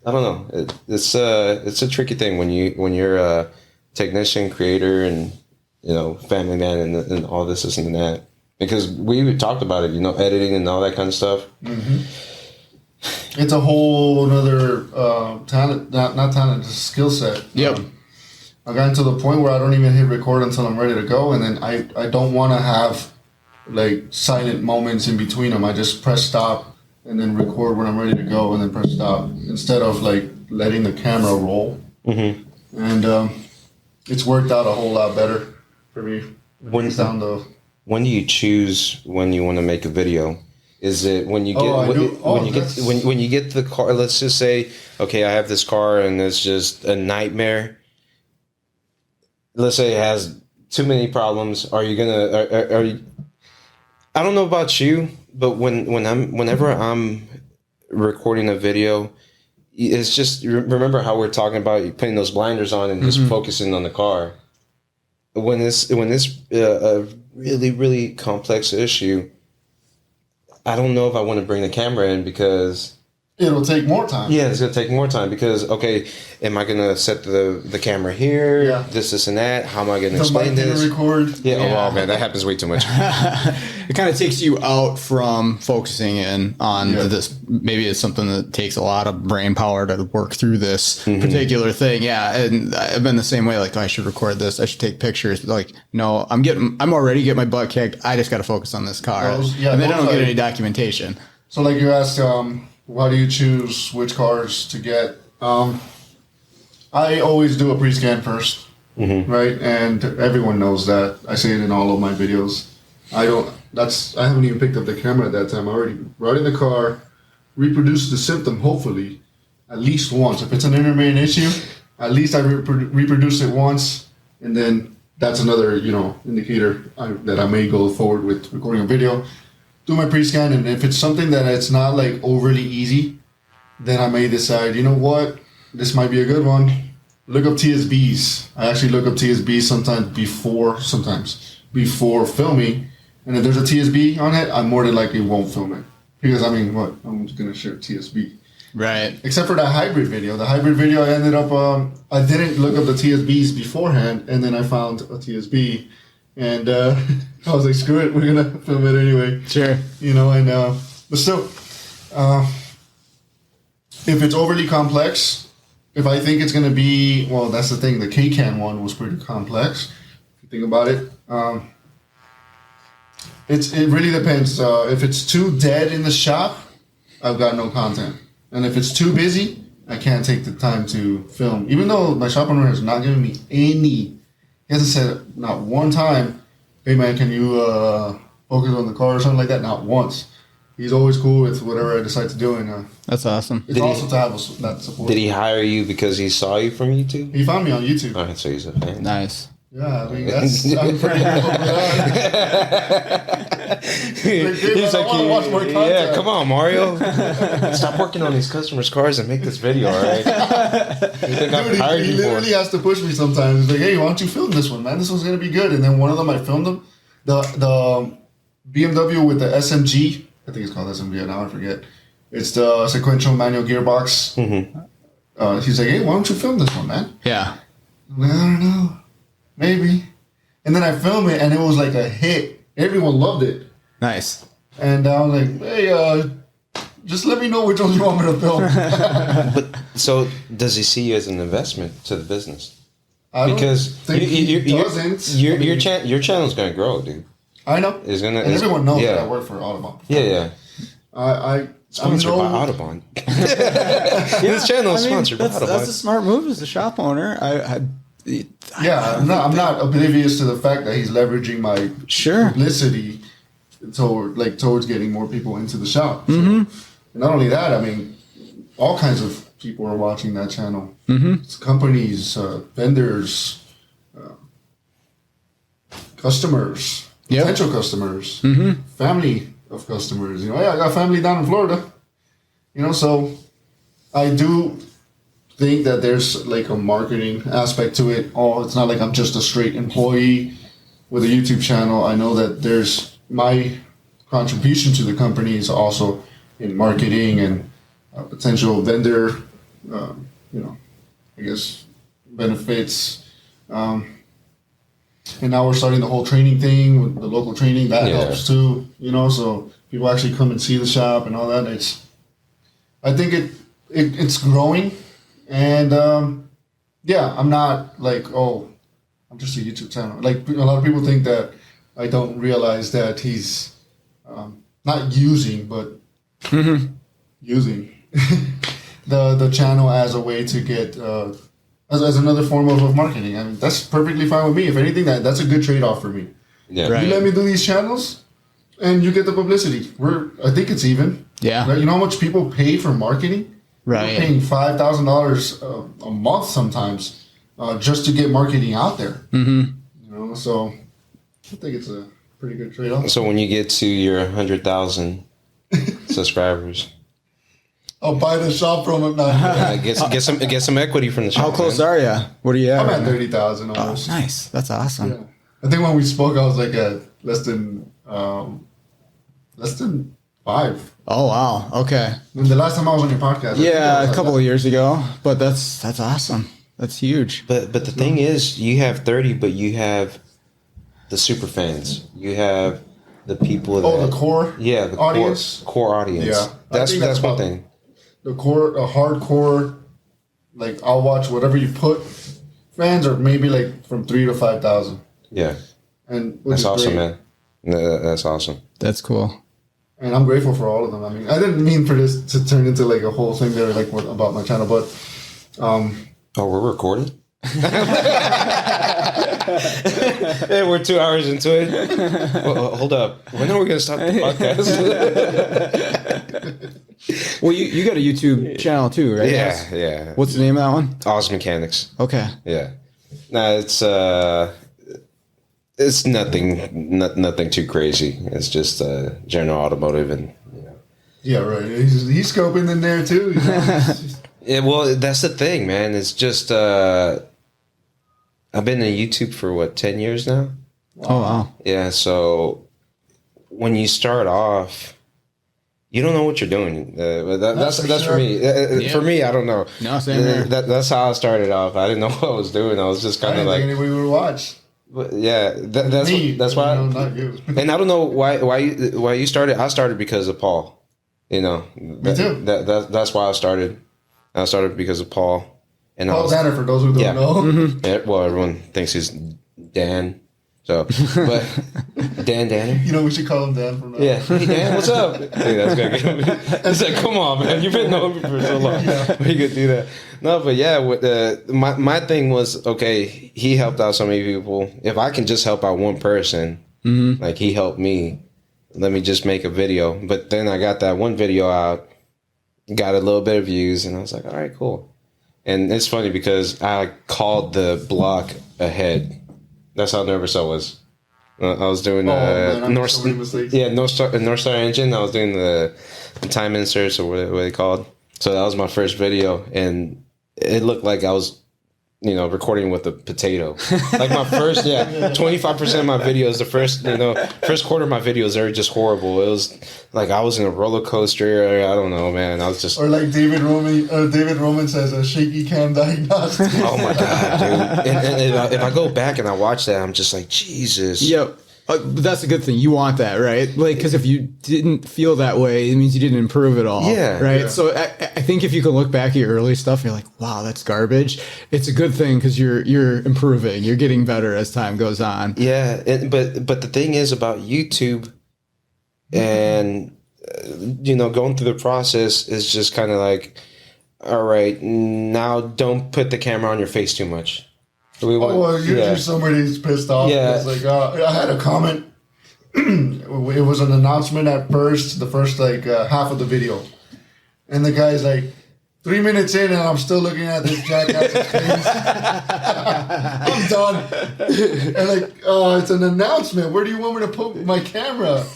I don't know. It's a tricky thing when you're a technician, creator, and family man, and all this and that. Because we talked about it, editing and all that kind of stuff. Mm-hmm. It's a whole other talent, not talent, just skill set. Yep. I've gotten to the point where I don't even hit record until I'm ready to go, and then I don't want to have silent moments in between them. I just press stop and then record when I'm ready to go, and then press stop instead of letting the camera roll. Mm-hmm. And it's worked out a whole lot better for me. When do you choose when you want to make a video? Is it when you get when you get the car? Let's just say, okay, I have this car and it's just a nightmare. Let's say it has too many problems. Are you gonna? Are you? I don't know about you, but whenever I'm recording a video, it's just remember how we're talking about putting those blinders on and just focusing on the car. When it's a really, really complex issue, I don't know if I want to bring the camera in because it'll take more time. Yeah, it's gonna take more time because okay, am I gonna set the camera here? Yeah. This, and that. How am I gonna explain this? Record. Yeah. Oh wow, man, that happens way too much. It kind of takes you out from focusing in on this. Maybe it's something that takes a lot of brain power to work through this particular thing. Yeah, and I've been the same way. Like, I should record this. I should take pictures. Like, no, I'm already getting my butt kicked. I just got to focus on this car, and then I don't get any documentation. So, like you asked, why do you choose which cars to get? I always do a pre-scan first, right? And everyone knows that. I say it in all of my videos. I haven't even picked up the camera at that time. I already brought in the car, reproduced the symptom, hopefully, at least once. If it's an intermittent issue, at least I reproduce it once, and then that's another, indicator that I may go forward with recording a video. Do my pre-scan, and if it's something that it's not like overly easy, then I may decide, you know what, this might be a good one. Look up TSBs. I actually look up TSBs sometimes before filming, and if there's a TSB on it, I more than likely won't film it because I'm just gonna share TSB. Right. Except for that hybrid video. The hybrid video, I ended up I didn't look up the TSBs beforehand, and then I found a TSB. And I was like, screw it, we're going to film it anyway. Sure. But still, if it's overly complex, if I think it's going to be, well, that's the thing, the K-Can one was pretty complex. If you think about it. It really depends. If it's too dead in the shop, I've got no content. And if it's too busy, I can't take the time to film. Even though my shop owner has not given me any. He hasn't said not one time, hey man, can you focus on the car or something like that? Not once. He's always cool with whatever I decide to do. And that's awesome. It's awesome to have that support. Did he hire you because he saw you from YouTube? He found me on YouTube. All right, so he's a fan. Nice. Yeah, I mean, I'm pretty happy with that. He's like, I want to watch more content. Yeah, come on, Mario. Stop working on these customers' cars and make this video, all right? You think I've hired you for? He literally has to push me sometimes. He's like, hey, why don't you film this one, man? This one's going to be good. And then one of them, I filmed them. The BMW with the SMG, I think it's called SMG now, I forget. It's the sequential manual gearbox. He's like, hey, why don't you film this one, man? Yeah. I'm like, I don't know. Maybe. And then I filmed it, and it was like a hit. Everyone loved it. Nice. And I was like, hey, just let me know which ones you want me to film. But, so does he see you as an investment to the business? Because your channel's going to grow, dude. I know. Everyone knows that I work for Autobahn. Yeah. I'm sponsored by Autobahn. This channel is sponsored by Autobahn. That's a smart move as a shop owner. I'm not oblivious to the fact that he's leveraging my publicity towards getting more people into the shop. So, and not only that, I mean, all kinds of people are watching that channel. It's companies, vendors, customers, potential customers, family of customers. Hey, I got family down in Florida. So I do think that there's like a marketing aspect to it. It's not like I'm just a straight employee with a YouTube channel. I know that there's my contribution to the company is also in marketing and potential vendor, I guess benefits. And now we're starting the whole training thing with the local training. That helps too, so people actually come and see the shop and all that. I think it's growing. And, I'm not like, I'm just a YouTube channel. Like, a lot of people think that I don't realize that he's not using, but using the channel as a way to get, as another form of marketing. I mean, that's perfectly fine with me. If anything, that's a good trade-off for me. Yeah. Right. You let me do these channels, and you get the publicity. I think it's even. Yeah. Right? You know how much people pay for marketing? Right. We're paying $5,000 a month sometimes just to get marketing out there. So I think it's a pretty good trade-off. So when you get to your 100,000 subscribers, I'll buy the shop from him now. Get some equity from the shop. How close are you? What are you at? I'm at 30,000 almost. Oh, nice. That's awesome. Yeah. I think when we spoke, I was like at less than 5. Oh wow. Okay. And the last time I was on your podcast. Yeah, a couple of years ago. But that's awesome. That's huge. But the thing is, you have 30, but you have the super fans. You have the people that... Oh, the core the audience? Core audience. Yeah. That's one thing. The core, a hardcore, like, I'll watch whatever you put, fans are maybe, like, from 3 to 5,000. Yeah. And that's awesome, man. That's awesome. That's cool. And I'm grateful for all of them. I mean, I didn't mean for this to turn into, like, a whole thing there, like, about my channel, but... Oh, we're recording? Hey, we're 2 hours into it. Well, hold up. When are we going to stop the podcast? Well, you got a YouTube channel too, right? Yeah. What's the name of that one? Oz Mechanics. Okay. Yeah. No, it's nothing too crazy. It's just general automotive and Yeah, right. He's scoping in there too. You know? Yeah, well, that's the thing, man. It's just I've been on YouTube for 10 years now. Oh wow. Yeah, so when you start off, you don't know what you're doing. That's for me. For me, I don't know. No, same here. That's how I started off. I didn't know what I was doing. I was just kind of like anybody would watch. But yeah, that's Me, why. not you. And I don't know why you started. I started because of Paul. Me too. That's why I started. I started because of Paul. And Paul Danner, for those who don't know. Mm-hmm. Yeah, well, everyone thinks he's Dan. So, but Dan Danner. You know, we should call him Dan from now. Yeah. Hey, Dan, what's up? Hey, that's good. It's like, come on, man. You've been knowing me for so long. Yeah. We could do that. No, but yeah, my thing was, okay, he helped out so many people. If I can just help out one person, like he helped me, let me just make a video. But then I got that one video out, got a little bit of views, and I was like, all right, cool. And it's funny because I called the block ahead. That's how nervous I was. I was doing North Star Engine. I was doing the time inserts or what they called. So that was my first video, and it looked like I was, recording with a potato. Like my first, 25% of my videos, the first quarter of my videos are just horrible. It was like I was in a roller coaster. I don't know, man. I was just... Or like David Roman says, a shaky cam diagnostics. Oh my God, dude. And if I go back and I watch that, I'm just like, Jesus. Yep. But that's a good thing. You want that, right? Like, because if you didn't feel that way, it means you didn't improve at all. Yeah. Right. Yeah. So I think if you can look back at your early stuff, you're like, wow, that's garbage. It's a good thing because you're improving. You're getting better as time goes on. Yeah. But the thing is about YouTube and, going through the process is just kind of like, all right, now don't put the camera on your face too much. Usually somebody's pissed off. Yeah. It's like, I had a comment. It was an announcement at first, the first half of the video. And the guy's like, 3 minutes in and I'm still looking at this jackass's face. I'm done. And like, it's an announcement. Where do you want me to put my camera?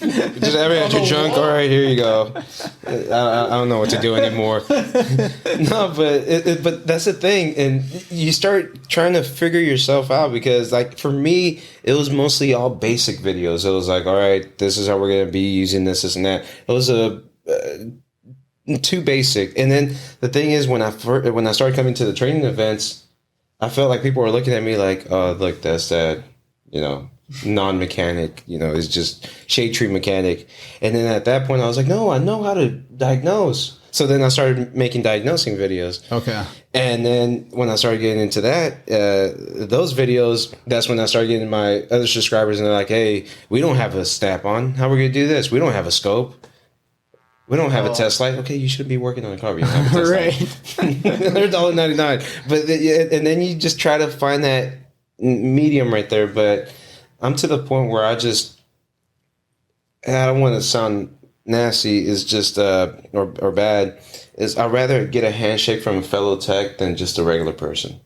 Just have it at your junk. All right, here you go. I don't know what to do anymore. No, but that's the thing, and you start trying to figure yourself out because, like, for me, it was mostly all basic videos. It was like, all right, this is how we're gonna be using this and that. It was too basic. And then the thing is, when I started coming to the training events, I felt like people were looking at me like, oh, look, that's that, non-mechanic, is just shade tree mechanic. And then at that point I was like, no, I know how to diagnose. So then I started making diagnosing videos. Okay. And then when I started getting into that, those videos, that's when I started getting my other subscribers, and they're like, hey, we don't have a snap-on. How are we going to do this? We don't have a scope. We don't have a test light. Okay, you shouldn't be working on a car. You don't have a test light. They're $1.99. But and then you just try to find that medium right there. But I'm to the point where I don't want to sound nasty, is just or bad, is I'd rather get a handshake from a fellow tech than just a regular person.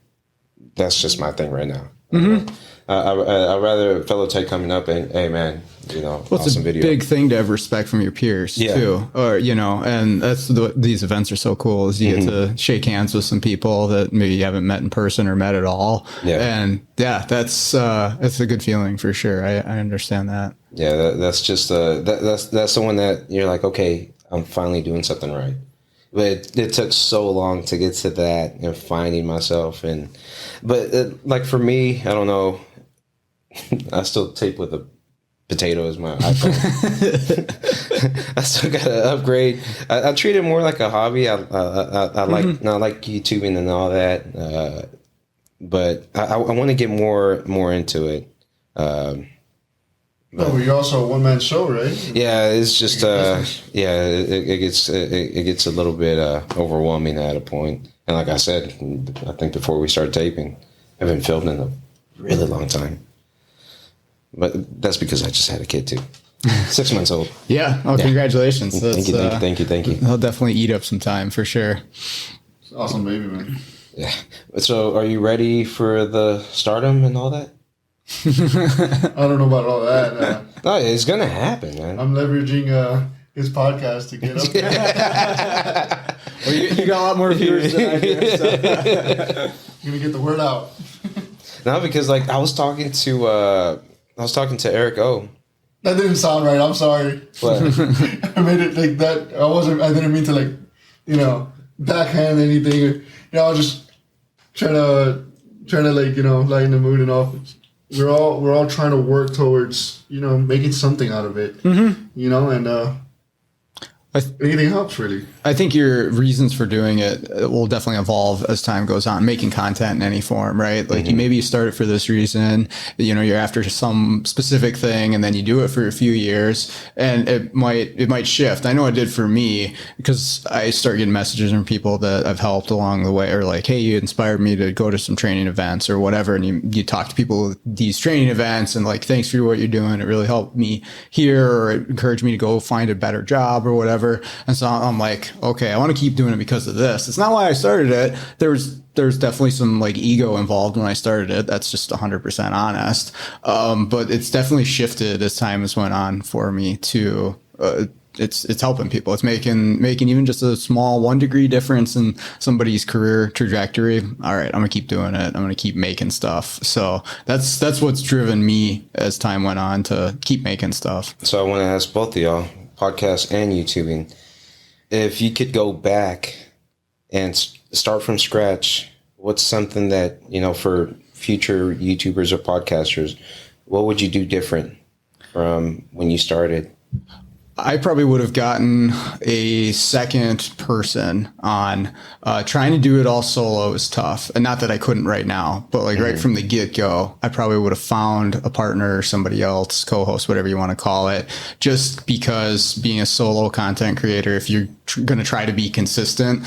That's just my thing right now. Mm-hmm. I'd rather a fellow tech coming up and, hey man, Well, it's awesome a video. big thing to have respect from your peers too, or and that's these events are so cool is you get to shake hands with some people that maybe you haven't met in person or met at all. And that's a good feeling for sure. I understand that. That's just that's the one that you're like, okay, I'm finally doing something right. But it took so long to get to that and finding myself. But like for me, I don't know. I still tape with a potato as my iPhone. I still got to upgrade. I treat it more like a hobby. I like YouTubing and all that. But I want to get more into it. You're also a one-man show, right? Yeah, it's just it gets a little bit overwhelming at a point. And like I said, I think before we started taping, I've been filming a really long time. But that's because I just had a kid too. 6 months old. Yeah. Oh, congratulations. Thank you. He'll definitely eat up some time for sure. It's awesome baby, man. Yeah. So are you ready for the stardom and all that? I don't know about all that. No, it's gonna happen, man. I'm leveraging his podcast to get up there. Well, you got a lot more viewers than I do. So. I'm gonna get the word out. No, because like I was talking to Eric O. That didn't sound right. I'm sorry. What? I made it like that. I didn't mean to backhand anything. I was just trying to lighten the mood and all. We're all trying to work towards making something out of it. And anything helps really. I think your reasons for doing it will definitely evolve as time goes on, making content in any form, right? Like maybe you start it for this reason, you're after some specific thing and then you do it for a few years and it might shift. I know it did for me because I start getting messages from people that I've helped along the way or like, hey, you inspired me to go to some training events or whatever. And you talk to people at these training events and like, thanks for what you're doing. It really helped me here or it encouraged me to go find a better job or whatever. And so I'm like, okay, I want to keep doing it because of this. It's not why I started it. There's definitely some like ego involved when I started it. That's just 100% honest. But it's definitely shifted as time has went on for me to, it's helping people. It's making even just a small 1 degree difference in somebody's career trajectory. All right, I'm gonna keep doing it. I'm gonna keep making stuff. So that's what's driven me as time went on to keep making stuff. So I want to ask both of y'all, podcast and YouTubing, if you could go back and start from scratch, what's something that, for future YouTubers or podcasters, what would you do different from when you started? I probably would have gotten a second person on. Trying to do it all solo is tough. And not that I couldn't right now, but like right from the get-go, I probably would have found a partner or somebody else, co-host, whatever you want to call it, just because being a solo content creator, if you're going to try to be consistent,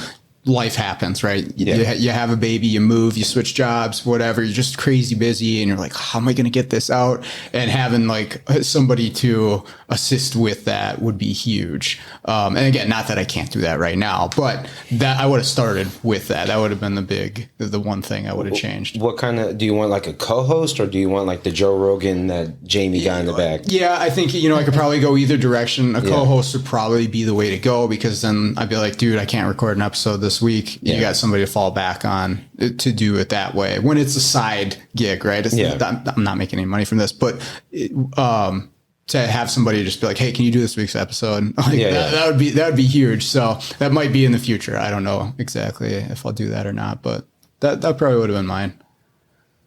life happens, right? You have a baby, you move, you switch jobs, whatever. You're just crazy busy and you're like, how am I going to get this out? And having like somebody to assist with that would be huge. And again, not that I can't do that right now, but that I would have started with that. That would have been the one thing I would have changed. What kind of, do you want like a co-host or do you want like the Joe Rogan, that Jamie guy in the back? Yeah, I think, I could probably go either direction. A co-host would probably be the way to go because then I'd be like, dude, I can't record an episode this week. You got somebody to fall back on to do it that way when it's a side gig, right? I'm not making any money from this, but to have somebody just be like, hey, can you do this week's episode? That would be huge. So that might be in the future. I don't know exactly if I'll do that or not, but that probably would have been mine.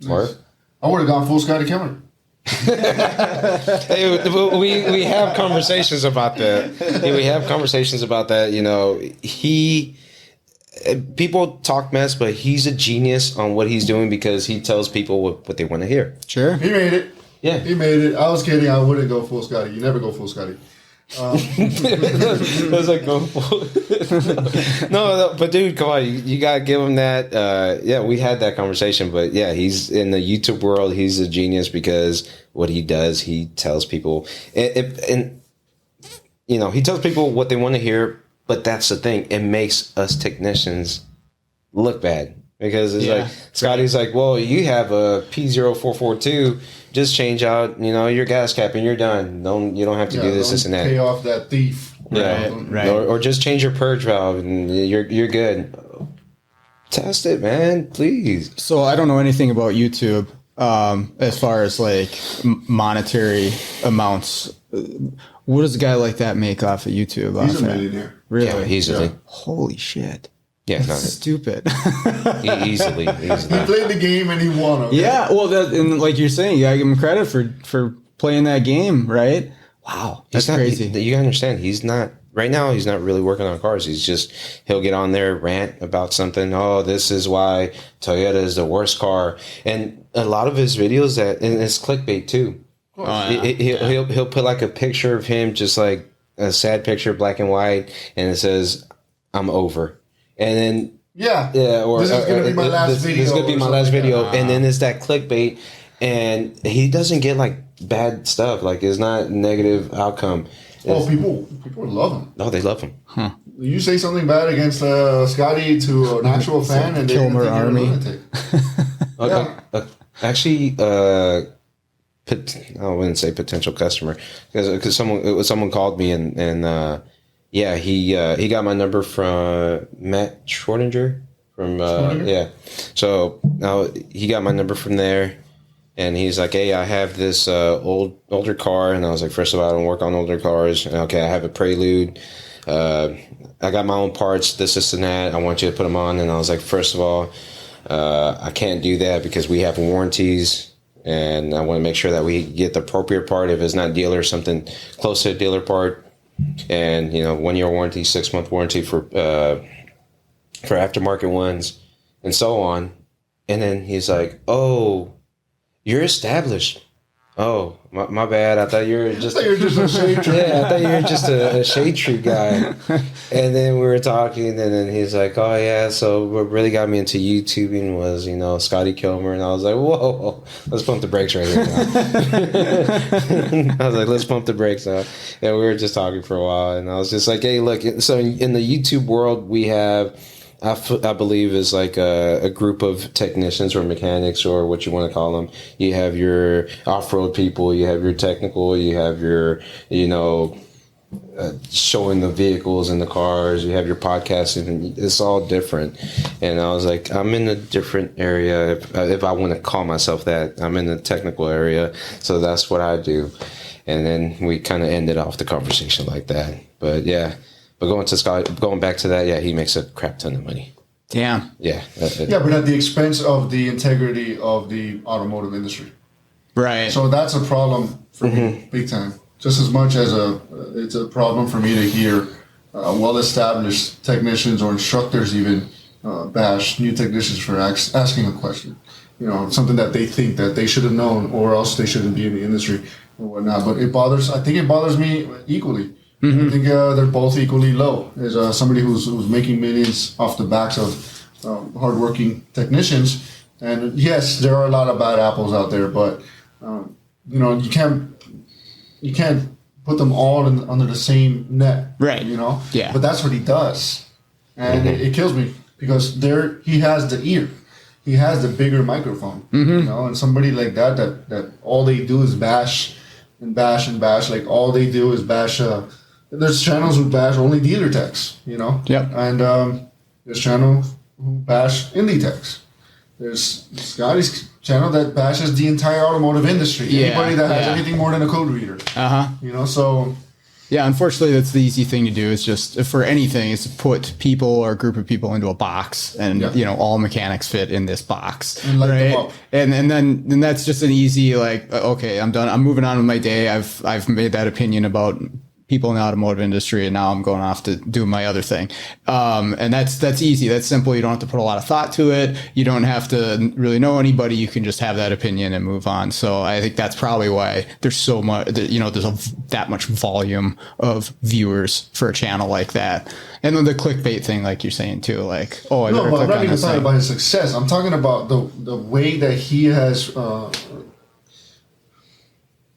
Nice. I would have gone full Scotty Kilmer. Hey, we have conversations about that. We have conversations about that. People talk mess, but he's a genius on what he's doing because he tells people what they want to hear. Sure. He made it. Yeah. He made it. I was kidding. I wouldn't go full Scotty. You never go full Scotty. I was like, go full. No, but dude, come on. You got to give him that. We had that conversation, but yeah, he's in the YouTube world. He's a genius because what he does, he tells people, and he tells people what they want to hear. But that's the thing. It makes us technicians look bad. because it's like Scotty's like, well, you have a P0442. Just change out, your gas cap and you're done. You don't have to do this and that. Pay off that thief. Right. Or just change your purge valve and you're good. Test it, man, please. So I don't know anything about YouTube as far as like monetary amounts. What does a guy like that make off of YouTube? He's a millionaire. Really? Yeah, easily. Yeah. Holy shit. Yeah, that's stupid. Easily. He played the game and he won. Okay? Yeah, well, and like you're saying, you gotta give him credit for playing that game, right? Wow, that's crazy. You gotta understand, he's not really working on cars. He'll get on there, rant about something. Oh, this is why Toyota is the worst car. And a lot of his videos and it's clickbait too. He'll put like a picture of him, just like a sad picture, black and white, and it says, "I'm over." And then or this is gonna be my last video. This is gonna be my last video, and then it's that clickbait, and he doesn't get like bad stuff. Like it's not negative outcome. People love him. No, they love him. Huh. You say something bad against Scotty to an actual fan, and Kilmer Army. Actually, I wouldn't say potential customer because someone called me and he got my number from Matt Schwartinger from So now he got my number from there. And he's like, hey, I have this older car. And I was like, first of all, I don't work on older cars. Okay, I have a Prelude. I got my own parts, this and that. I want you to put them on. And I was like, first of all, I can't do that because we have warranties. And I want to make sure that we get the appropriate part. If it's not dealer, something close to a dealer part. And, 1 year warranty, 6-month warranty for aftermarket ones, and so on. And then he's like, oh, you're established. Oh, my bad. I thought you were just a shade tree. Yeah, I thought you were just a shade tree guy. And then we were talking, and then he's like, oh, yeah, so what really got me into YouTubing was, Scotty Kilmer. And I was like, whoa, let's pump the brakes right here now. I was like, let's pump the brakes now. And we were just talking for a while, and I was just like, hey, look, so in the YouTube world, we have... I believe is like a group of technicians or mechanics or what you want to call them. You have your off-road people, you have your technical, you have your, showing the vehicles and the cars, you have your podcasting, and it's all different. And I was like, I'm in a different area. If I want to call myself that, I'm in the technical area. So that's what I do. And then we kind of ended off the conversation like that. But yeah. But going back to that, he makes a crap ton of money. Damn. Yeah. But at the expense of the integrity of the automotive industry. Right. So that's a problem for me, big time. Just as much as it's a problem for me to hear well-established technicians or instructors even bash new technicians for asking a question. Something that they think that they should have known, or else they shouldn't be in the industry or whatnot. But I think it bothers me equally. I think they're both equally low. There's somebody who's making millions off the backs of hardworking technicians, and yes, there are a lot of bad apples out there. But you can't put them all under the same net, right? Yeah. But that's what he does, and it kills me because he has the ear, he has the bigger microphone, and somebody like that all they do is bash and bash and bash. Like all they do is bash. There's channels who bash only dealer techs, Yep. And there's channels who bash indie techs. There's Scotty's channel that bashes the entire automotive industry. Anybody that has anything more than a code reader. So... Yeah, unfortunately, that's the easy thing to do. Is just for anything is to put people or a group of people into a box, and all mechanics fit in this box, and light them up. And then that's just an easy okay, I'm done. I'm moving on with my day. I've made that opinion about people in the automotive industry, and now I'm going off to do my other thing. And that's easy. That's simple. You don't have to put a lot of thought to it. You don't have to really know anybody. You can just have that opinion and move on. So I think that's probably why there's so much, there's that much volume of viewers for a channel like that. And then the clickbait thing, like you're saying too, like, oh, I better click on this. No, I'm not even talking about his success. I'm talking about the way that he has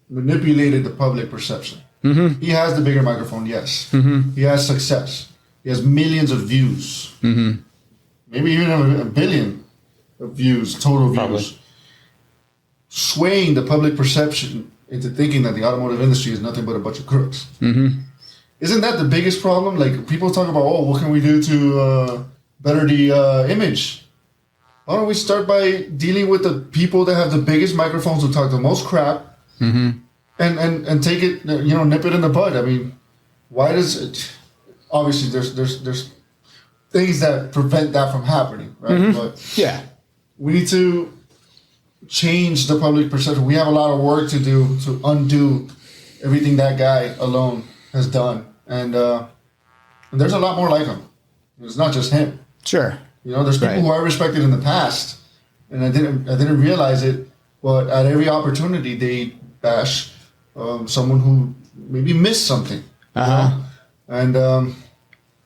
manipulated the public perception. He has the bigger microphone, yes. He has success. He has millions of views. Maybe even a billion of views, total views, Probably. swaying the public perception into thinking that the automotive industry is nothing but a bunch of crooks. Mm-hmm. Isn't that the biggest problem? Like, people talk about, oh, what can we do to better the image? Why don't we start by dealing with the people that have the biggest microphones who talk the most crap, and take it, nip it in the bud? I mean, why does it? Obviously, there's things that prevent that from happening, right? But Yeah. we need to change the public perception. We have a lot of work to do to undo everything that guy alone has done, and there's a lot more like him. It's not just him. Sure. There's people Right. who I respected in the past, and I didn't realize it. But at every opportunity, they bash someone who maybe missed something. And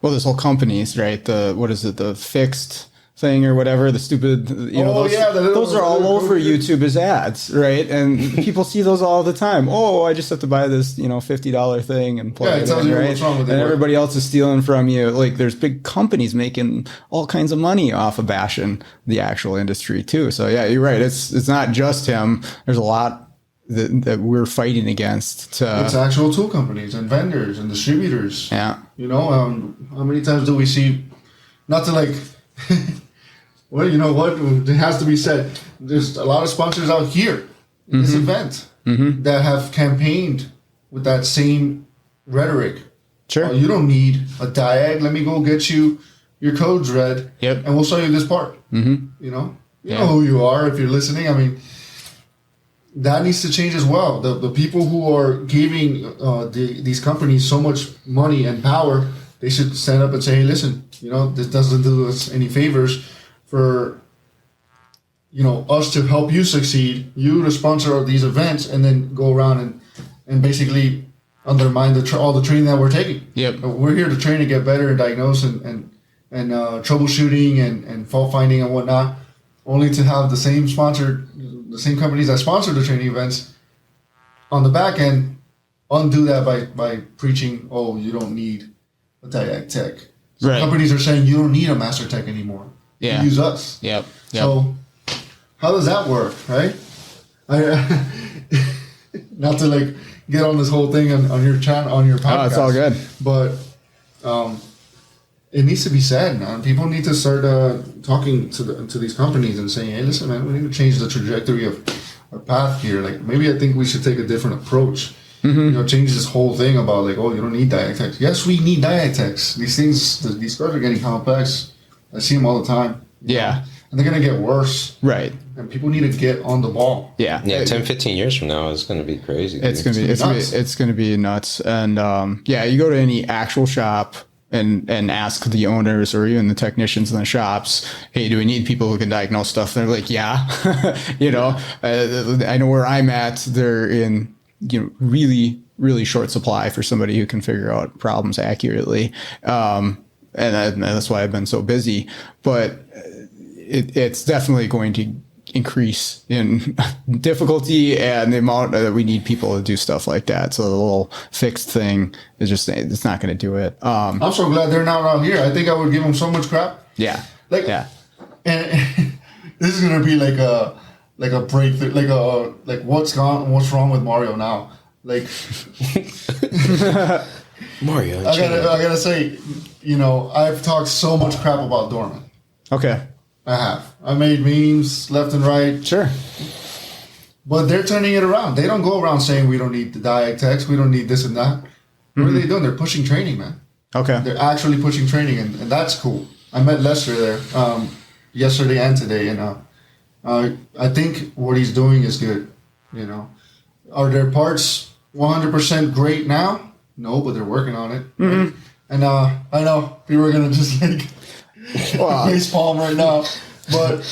Well, this whole companies, right? What is it? The fixed thing or whatever, the stupid, those are all over YouTube as ads, right? And people see those all the time. Oh, I just have to buy this, $50 thing and plug it in, right? What's wrong with it. And everybody else is stealing from you. Like, there's big companies making all kinds of money off of bashing the actual industry too. So yeah, you're right. It's not just him. There's a lot that we're fighting against. It's actual tool companies and vendors and distributors. Yeah. How many times do we see? Not to like. Well, you know what? It has to be said. There's a lot of sponsors out here in this event that have campaigned with that same rhetoric. Sure. You don't need a diag. Let me go get you your codes read, Yep. and we'll show you this part. You know who you are if you're listening. I mean, that needs to change as well. The people who are giving these companies so much money and power, they should stand up and say, hey, listen, this doesn't do us any favors for, us to help you succeed, you to sponsor these events, and then go around and basically undermine all the training that we're taking. Yep. We're here to train and get better and diagnose and troubleshooting and fault finding and whatnot, only to have the same companies that sponsor the training events on the back end undo that by preaching, oh, you don't need a Diag Tech. So Right. companies are saying you don't need a Master Tech anymore. Yeah. You use us. Yep. So how does that work, right? Not to like get on this whole thing on your channel, on your podcast. Oh, it's all good. But it needs to be said, man. People need to start talking to these companies and saying, hey, listen, man, we need to change the trajectory of our path here. Like, maybe I think we should take a different approach. Change this whole thing about like, oh, you don't need Diagnostics. Yes, we need Diagnostics. These cars are getting complex. I see them all the time. Yeah. And they're going to get worse. Right. And people need to get on the ball. Yeah. Yeah, 10, 15 years from now, it's going to be crazy. It's gonna be nuts. And you go to any actual shop and ask the owners or even the technicians in the shops, hey, do we need people who can diagnose stuff? And they're like, yeah. I know where I'm at. They're in really, really short supply for somebody who can figure out problems accurately. And that's why I've been so busy. But it's definitely going to increase in difficulty and the amount that we need people to do stuff like that. So the little fixed thing is just, it's not going to do it. I'm so glad they're not out here. I think I would give them so much crap. Yeah. And this is going to be like a breakthrough, like what's wrong with Mario now? Like, Mario. I gotta say, I've talked so much crap about Dorman. Okay. I have. I made memes left and right. Sure. But they're turning it around. They don't go around saying we don't need the Diag Techs, we don't need this and that. What are they doing? They're pushing training, man. Okay. They're actually pushing training, and that's cool. I met Lester there yesterday and today, and I think what he's doing is good. Are their parts 100% great now? No, but they're working on it. Mm-hmm. And I know people are gonna just like face palm right now, but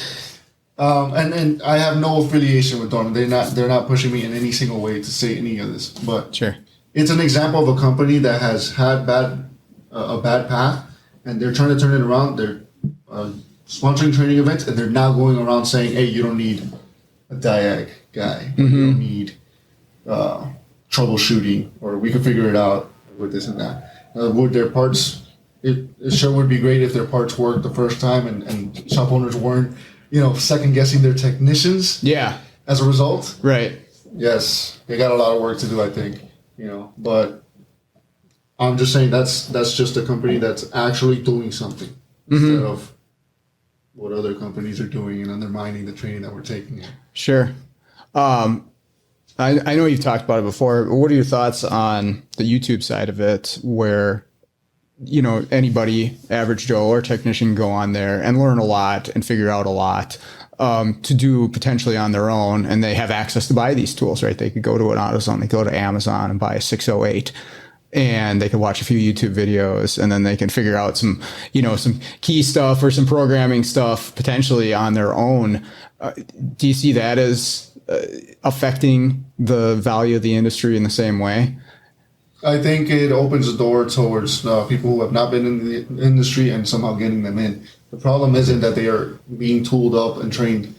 and I have no affiliation with Dorman. They're not pushing me in any single way to say any of this. But Sure. It's an example of a company that has had a bad path, and they're trying to turn it around. They're sponsoring training events, and they're now going around saying, "Hey, you don't need a Diag guy. You don't need troubleshooting, or we can figure it out with this and that." Would their parts? It sure would be great if their parts worked the first time, and shop owners weren't, second guessing their technicians. Yeah. As a result. Right. Yes, they got a lot of work to do, I think. But I'm just saying that's just a company that's actually doing something instead of what other companies are doing and undermining the training that we're taking. Sure. I know you've talked about it before, but what are your thoughts on the YouTube side of it where, anybody, average Joe or technician, can go on there and learn a lot and figure out a lot to do potentially on their own, and they have access to buy these tools, right? They could go to an AutoZone, they go to Amazon and buy a 608, and they can watch a few YouTube videos, and then they can figure out some key stuff or some programming stuff potentially on their own. Do you see that as affecting the value of the industry in the same way? I think it opens the door towards people who have not been in the industry and somehow getting them in. The problem isn't that they are being tooled up and trained.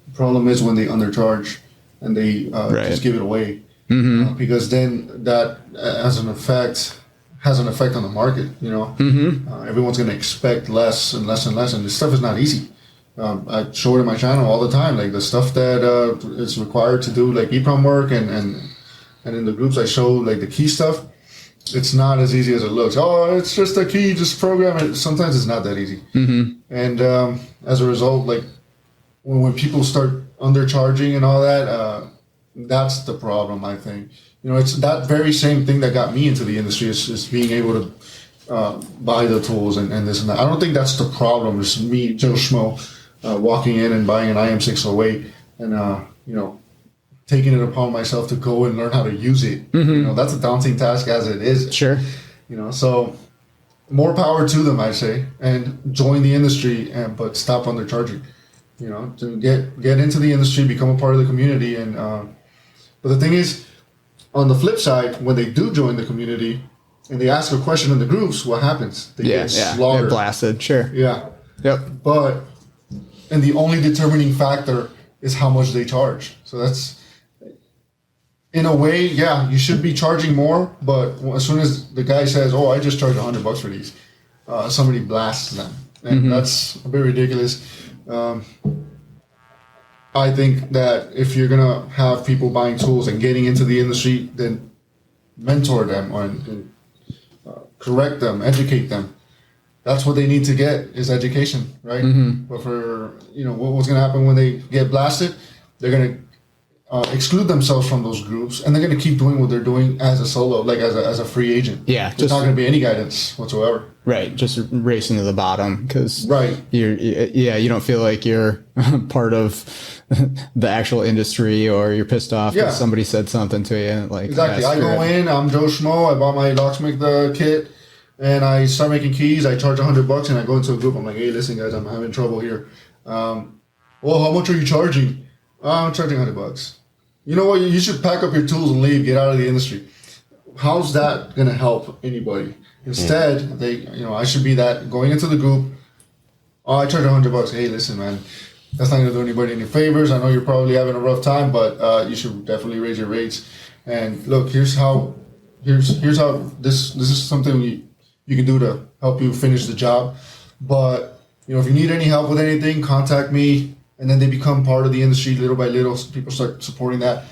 The problem is when they undercharge and they just give it away. Because then that has an effect on the market. Everyone's going to expect less and less and less, and this stuff is not easy. I show it in my channel all the time, like the stuff that is required to do like EEPROM work, and in the groups I show like the key stuff. It's not as easy as it looks. Oh, it's just a key, just program it. Sometimes it's not that easy. And as a result, like when people start undercharging and all that, that's the problem, I think. It's that very same thing that got me into the industry is being able to buy the tools and this and that. I don't think that's the problem. It's me, Joe Schmo, walking in and buying an IM608 and, taking it upon myself to go and learn how to use it. That's a daunting task as it is. Sure. So more power to them, I say, and join the industry, but stop undercharging. To get into the industry, become a part of the community, and but the thing is, on the flip side, when they do join the community and they ask a question in the groups, what happens? They get slaughtered. Get blasted. Sure. Yeah. Yep. And the only determining factor is how much they charge. So that's, in a way, you should be charging more, but as soon as the guy says, "Oh, I just charge $100 for these," somebody blasts them, and that's a bit ridiculous. I think that if you're gonna have people buying tools and getting into the industry, then mentor them and correct them, educate them. That's what they need to get is education, right? But for what's gonna happen when they get blasted, they're gonna exclude themselves from those groups, and they're going to keep doing what they're doing as a solo, like as a free agent. Yeah, there's not going to be any guidance whatsoever. Right, just racing to the bottom because right, you don't feel like you're part of the actual industry, or you're pissed off because somebody said something to you. Like exactly, I go in, I'm Joe Schmo, I bought my locksmith kit, and I start making keys. I charge $100, and I go into a group. I'm like, hey, listen, guys, I'm having trouble here. Well, how much are you charging? I'm charging $100. You know what? You should pack up your tools and leave. Get out of the industry. How's that going to help anybody? Instead, I should be that going into the group. Oh, I charge $100. Hey, listen, man, that's not going to do anybody any favors. I know you're probably having a rough time, but you should definitely raise your rates. And look, here's how this is something you can do to help you finish the job. But if you need any help with anything, contact me. And then they become part of the industry little by little. People start supporting that,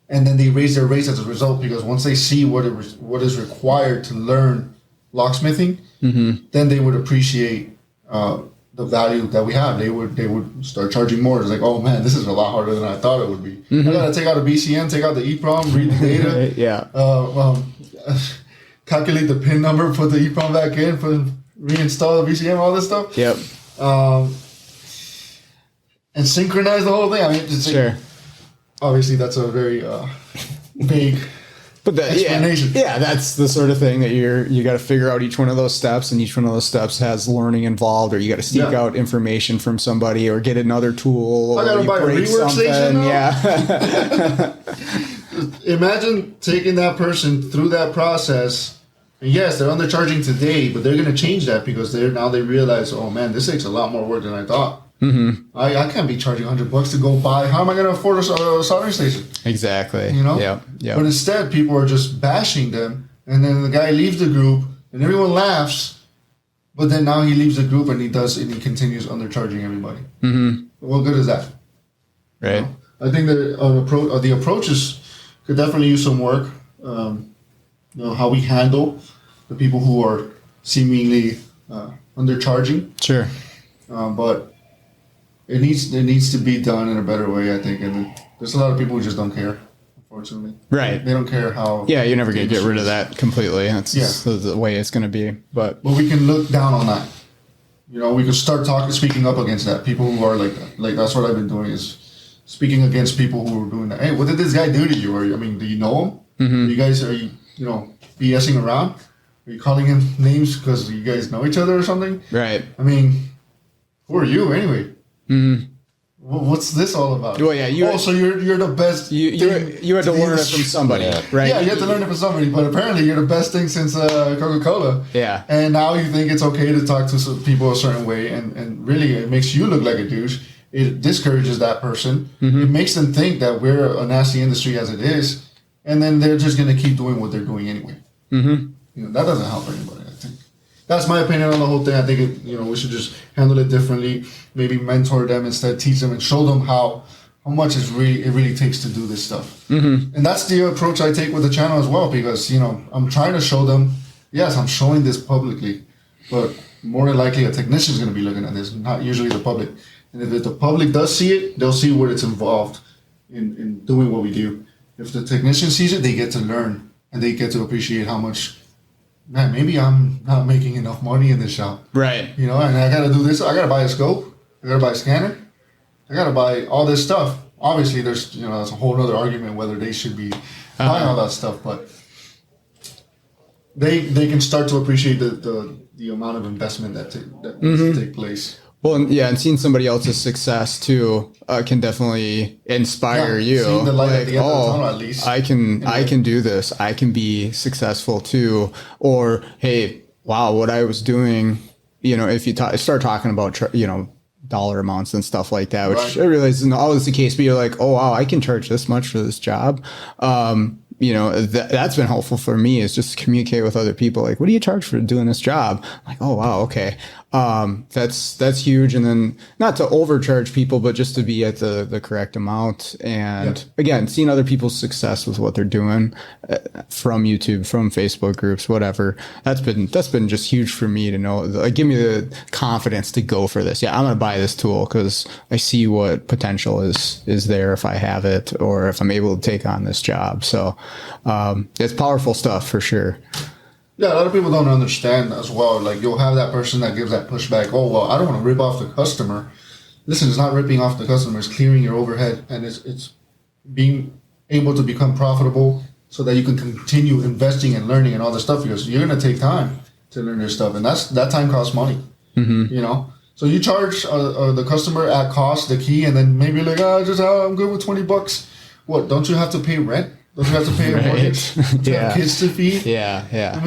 and then they raise their rates as a result, because once they see what is required to learn locksmithing, then they would appreciate the value that we have. They would start charging more. It's like, oh man, this is a lot harder than I thought it would be. I gotta take out a BCN, take out the EEPROM, read the data, calculate the PIN number, put the EEPROM back in, reinstall the BCN, all this stuff. Yep. And synchronize the whole thing. I mean, sure. Obviously, that's a very vague explanation. Yeah, that's the sort of thing that you got to figure out each one of those steps, and each one of those steps has learning involved, or you got to seek out information from somebody, or get another tool. I gotta buy a rework station now? Yeah. Imagine taking that person through that process. And yes, they're undercharging today, but they're going to change that because they realize, oh man, this takes a lot more work than I thought. I can't be charging $100 to go buy. How am I going to afford a soldering station? Exactly. Yeah. But instead, people are just bashing them, and then the guy leaves the group, and everyone laughs. But then now he leaves the group, and he continues undercharging everybody. what good is that? Right. I think that the approaches could definitely use some work. How we handle the people who are seemingly undercharging. Sure. But it needs to be done in a better way, I think. And there's a lot of people who just don't care, unfortunately. Right. They don't care how. Yeah, you're never going to get rid of that completely. That's Yeah. the way it's going to be. But we can look down on that. We can start speaking up against that. People who are like that. Like, that's what I've been doing, is speaking against people who are doing that. Hey, what did this guy do to you? Do you know him? Mm-hmm. Are you BSing around? Are you calling him names because you guys know each other or something? right. Who are you anyway? Mm-hmm. What's this all about? Well, yeah, so you're the best. You had to learn it from somebody, right? Yeah, you have to learn it from somebody. But apparently, you're the best thing since Coca-Cola. Yeah. And now you think it's okay to talk to some people a certain way, and really, it makes you look like a douche. It discourages that person. Mm-hmm. It makes them think that we're a nasty industry as it is, and then they're just going to keep doing what they're doing anyway. Mm-hmm. That doesn't help anybody, I think. That's my opinion on the whole thing. I think we should just handle it differently. Maybe mentor them instead, teach them, and show them how much it really takes to do this stuff. Mm-hmm. And that's the approach I take with the channel as well, because I'm trying to show them. Yes, I'm showing this publicly, but more than likely a technician is going to be looking at this, not usually the public. And if the public does see it, they'll see what it's involved in doing what we do. If the technician sees it, they get to learn and they get to appreciate how much. Man, maybe I'm not making enough money in this shop. Right. And I got to do this. I got to buy a scope. I got to buy a scanner. I got to buy all this stuff. Obviously, there's that's a whole other argument whether they should be buying all that stuff, but they can start to appreciate the amount of investment that needs to take place. Well, and seeing somebody else's success too can definitely inspire you. Seeing the light at the end of the tunnel, at least. I can do this. I can be successful too. Or, hey, wow, what I was doing. If you start talking about dollar amounts and stuff like that, which I realize isn't always the case, but you're like, oh wow, I can charge this much for this job. That's been helpful for me, is just communicate with other people. Like, what do you charge for doing this job? I'm like, oh wow, okay. That's huge. And then not to overcharge people, but just to be at the correct amount. And again, seeing other people's success with what they're doing from YouTube, from Facebook groups, whatever. That's been just huge for me to know. Like, give me the confidence to go for this. Yeah, I'm going to buy this tool because I see what potential is there if I have it, or if I'm able to take on this job. So it's powerful stuff for sure. Yeah, a lot of people don't understand as well. Like, you'll have that person that gives that pushback. Oh, well, I don't want to rip off the customer. Listen, it's not ripping off the customer. It's clearing your overhead, and it's being able to become profitable so that you can continue investing and learning and all this stuff, because you're going to take time to learn this stuff, and that time costs money. Mm-hmm. So you charge the customer at cost, the key, and then maybe like, I'm good with $20. What? Don't you have to pay rent? Don't you have to pay a mortgage? Don't you have kids to feed? Yeah.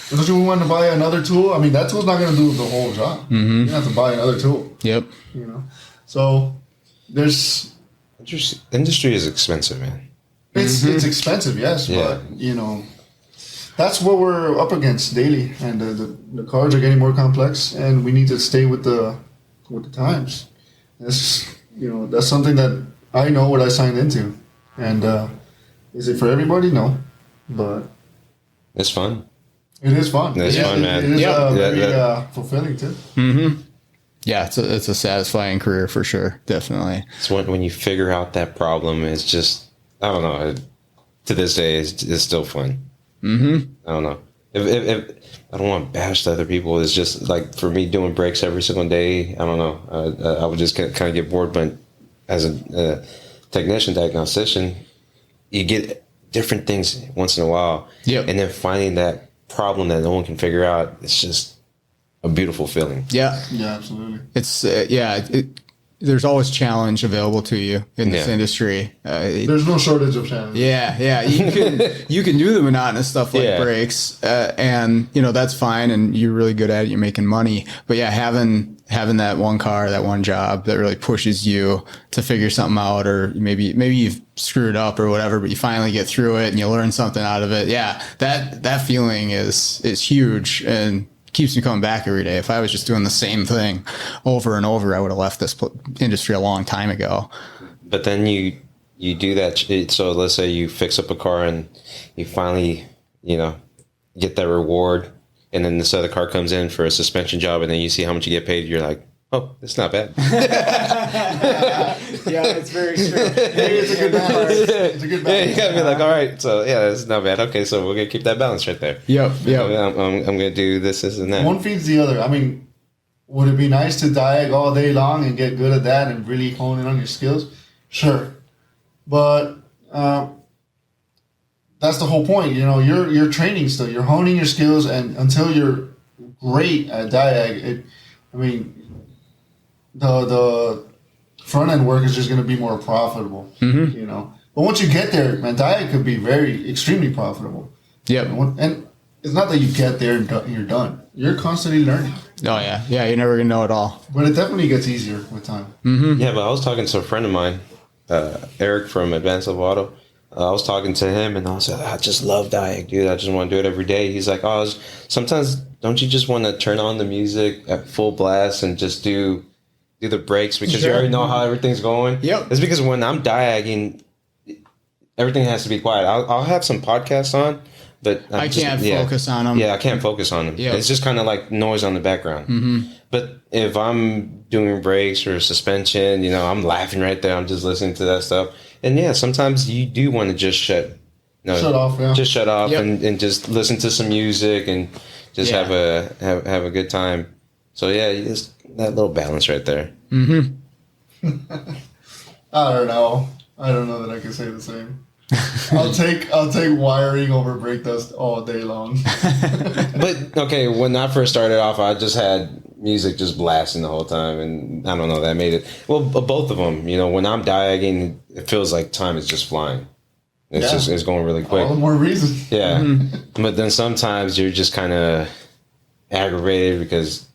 Don't you want to buy another tool? That tool's not going to do the whole job. Mm-hmm. You have to buy another tool. Yep. So there's... Industry is expensive, man. It's expensive, yes, but that's what we're up against daily, and the cars are getting more complex, and we need to stay with the times. That's something that I know what I signed into, and is it for everybody? No, but it's fun. It is fun. It's fun, man. It is very fulfilling too. Mm-hmm. Yeah, it's a satisfying career for sure, definitely. It's when you figure out that problem. It's just, I don't know. To this day, it's still fun. Mm-hmm. I don't know. If I don't want to bash the other people. It's just like, for me, doing breaks every single day, I don't know. I would just kind of get bored. But as a technician, diagnostician, you get different things once in a while. Yep. And then finding that problem that no one can figure out, it's just a beautiful feeling. Yeah. Yeah, absolutely. It's, there's always challenge available to you in this industry. There's no shortage of challenge. Yeah. You can do the monotonous stuff like brakes, and that's fine, and you're really good at it. You're making money, but having that one car, that one job that really pushes you to figure something out, or maybe you've screwed up or whatever, but you finally get through it and you learn something out of it. Yeah, that feeling is huge and keeps me coming back every day. If I was just doing the same thing over and over, I would have left this industry a long time ago. But then you do that. So let's say you fix up a car and you finally, get that reward. And then this other car comes in for a suspension job, and then you see how much you get paid. You're like, oh, it's not bad. Yeah, it's very true. It's a good balance. It's a good balance. Yeah, you gotta be like, all right, so yeah, it's not bad. Okay, so we're gonna keep that balance right there. Yep. I'm gonna do this, and that. One feeds the other. I mean, would it be nice to diag all day long and get good at that and really hone in on your skills? Sure, but that's the whole point. You're training still. You're honing your skills, and until you're great at diag, the front end work is just going to be more profitable. But once you get there, man, diag could be extremely profitable. Yep. And it's not that you get there and you're done. You're constantly learning. Oh yeah, you're never gonna know it all. But it definitely gets easier with time. Yeah, but I was talking to a friend of mine, Eric from Advanced Level Auto. I was talking to him, and I was like, I just love diag, dude. I just want to do it every day. He's like, sometimes don't you just want to turn on the music at full blast and just do the breaks because you already know how everything's going? Yep. It's because when I'm diagging, everything has to be quiet. I'll have some podcasts on, but I can't focus on them. Yeah, I can't focus on them. Yep. It's just kind of like noise on the background. But if I'm doing brakes or suspension, I'm laughing right there. I'm just listening to that stuff. And yeah, sometimes you do want to just shut off. Yeah. Just shut off and just listen to some music and just have a good time. So yeah, just that little balance right there. I don't know that I can say the same. I'll take wiring over brake dust all day long. But okay, when I first started off, I just had music just blasting the whole time, and I don't know, that made it. Well, both of them. When I'm diagging, it feels like time is just flying. It's going really quick. All the more reason. Yeah, but then sometimes you're just kind of aggravated because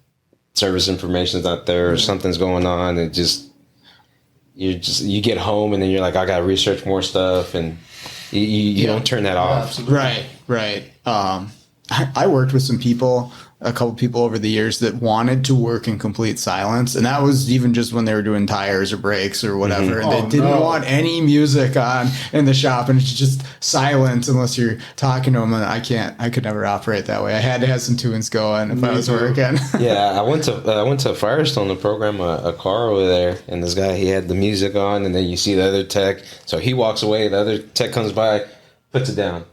service information's not there or something's going on, and you get home and then you're like, I gotta research more stuff, and you don't turn that off. Absolutely. Right. I worked with a couple people over the years that wanted to work in complete silence, and that was even just when they were doing tires or brakes or whatever, and they didn't want any music on in the shop, and it's just silence unless you're talking to them. And I could never operate that way. I had to have some tunes going if I was working. Yeah, I went to Firestone to program a car over there, and this guy, he had the music on, and then you see the other tech, so he walks away, the other tech comes by, puts it down.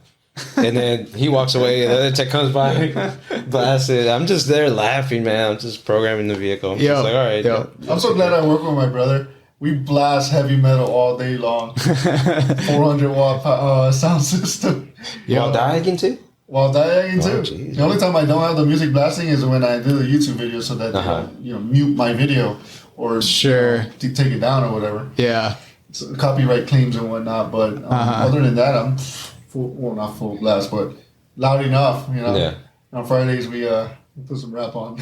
And then he walks away, and the other tech comes by, blasts it. I'm just there laughing, man. I'm just programming the vehicle. I'm just like, all right. I'm so glad I work with my brother. We blast heavy metal all day long. 400 watt sound system. While diagging too? While diagging too. Geez. The only time I don't have the music blasting is when I do the YouTube video, so that mute my video or take it down or whatever. Yeah. So copyright claims and whatnot. But other than that, I'm not full blast, but loud enough, Yeah. On Fridays we put some rap on.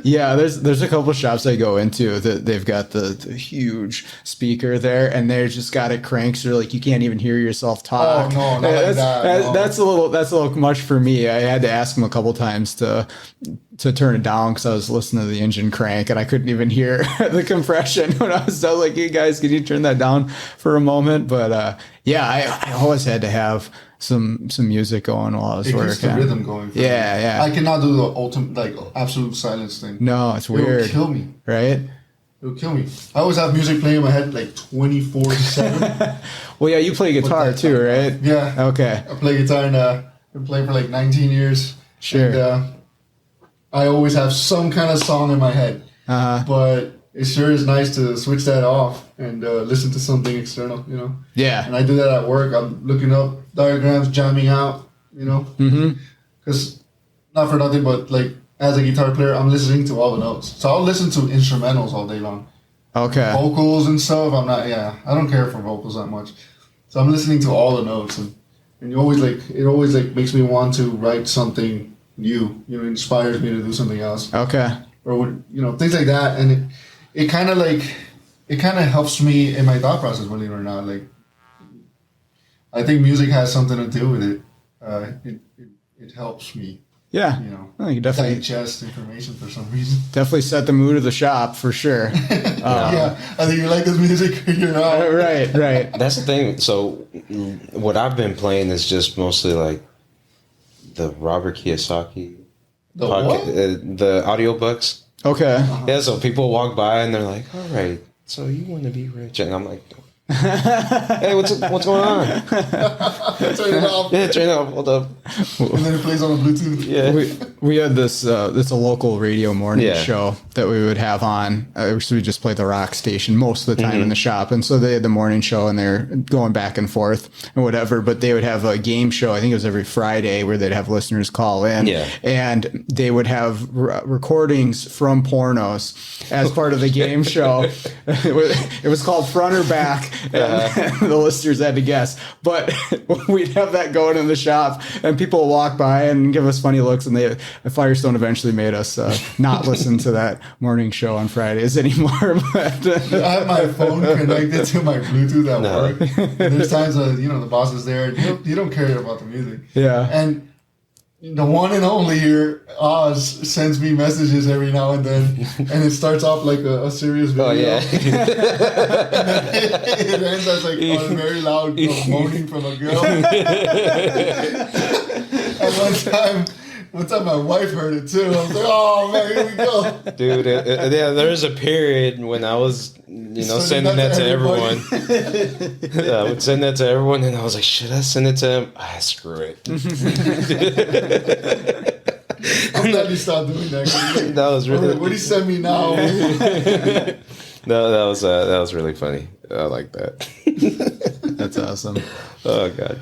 Yeah, there's a couple shops I go into that they've got the huge speaker there, and they've just got it cranked so like you can't even hear yourself talk. Oh no, not like that. No. That's a little much for me. I had to ask them a couple times to turn it down because I was listening to the engine crank and I couldn't even hear the compression when I was done. Like, hey guys, can you turn that down for a moment? But I always had to have some music going while I was working. Keeps the rhythm going. Yeah. I cannot do the ultimate absolute silence thing. No, it's weird. It'll kill me. Right? It'll kill me. I always have music playing in my head 24/7. Well, yeah, you play guitar too, right? Yeah. Okay. I play guitar and I've been playing for 19 years. Sure. And, I always have some kind of song in my head. But it sure is nice to switch that off and listen to something external, Yeah. And I do that at work. I'm looking up diagrams, jamming out, Because not for nothing, but as a guitar player, I'm listening to all the notes. So I'll listen to instrumentals all day long. Okay. Vocals and stuff, I don't care for vocals that much. So I'm listening to all the notes, and you always it always makes me want to write something new. Inspires me to do something else. Okay. Or things like that, and it kind of helps me in my thought process, believe it or not. I think music has something to do with it. It helps me. Yeah. I think definitely digest information for some reason. Definitely set the mood of the shop for sure. Yeah, either you like this music or you're not. Right. That's the thing. So what I've been playing is just mostly like the Robert Kiyosaki The what? the audiobooks. Okay. Yeah, so people walk by and they're like, all right, so you want to be rich. And I'm like, hey, what's going on? Turn it off. Yeah, turn it off. Hold up. And then it plays on the Bluetooth. Yeah. We had this a local radio morning Yeah. show that we would have on. So we just played the rock station most of the time in the shop, and so they had the morning show and they're going back and forth and whatever. But they would have a game show. I think it was every Friday where they'd have listeners call in, and they would have recordings from pornos as part of the game show. It was called Front or Back, and the listeners had to guess. But we'd have that going in the shop, and people would walk by and give us funny looks, and Firestone eventually made us not listen to that morning show on Fridays anymore. But I have my phone connected to my Bluetooth at work. And there's times the boss is there. And you don't care about the music. Yeah. And the one and only here, Oz, sends me messages every now and then, and it starts off like a serious video. Oh, yeah. It ends as like a very loud moaning from a girl. And one time my wife heard it too. I was like, oh man, here we go. Dude, there was a period when I was, sending that to everyone. I would send that to everyone, and I was like, should I send it to him? Screw it. I'm glad you stopped doing that. That was really. What do you send me now? No, that was really funny. I like that. that's awesome. Oh God.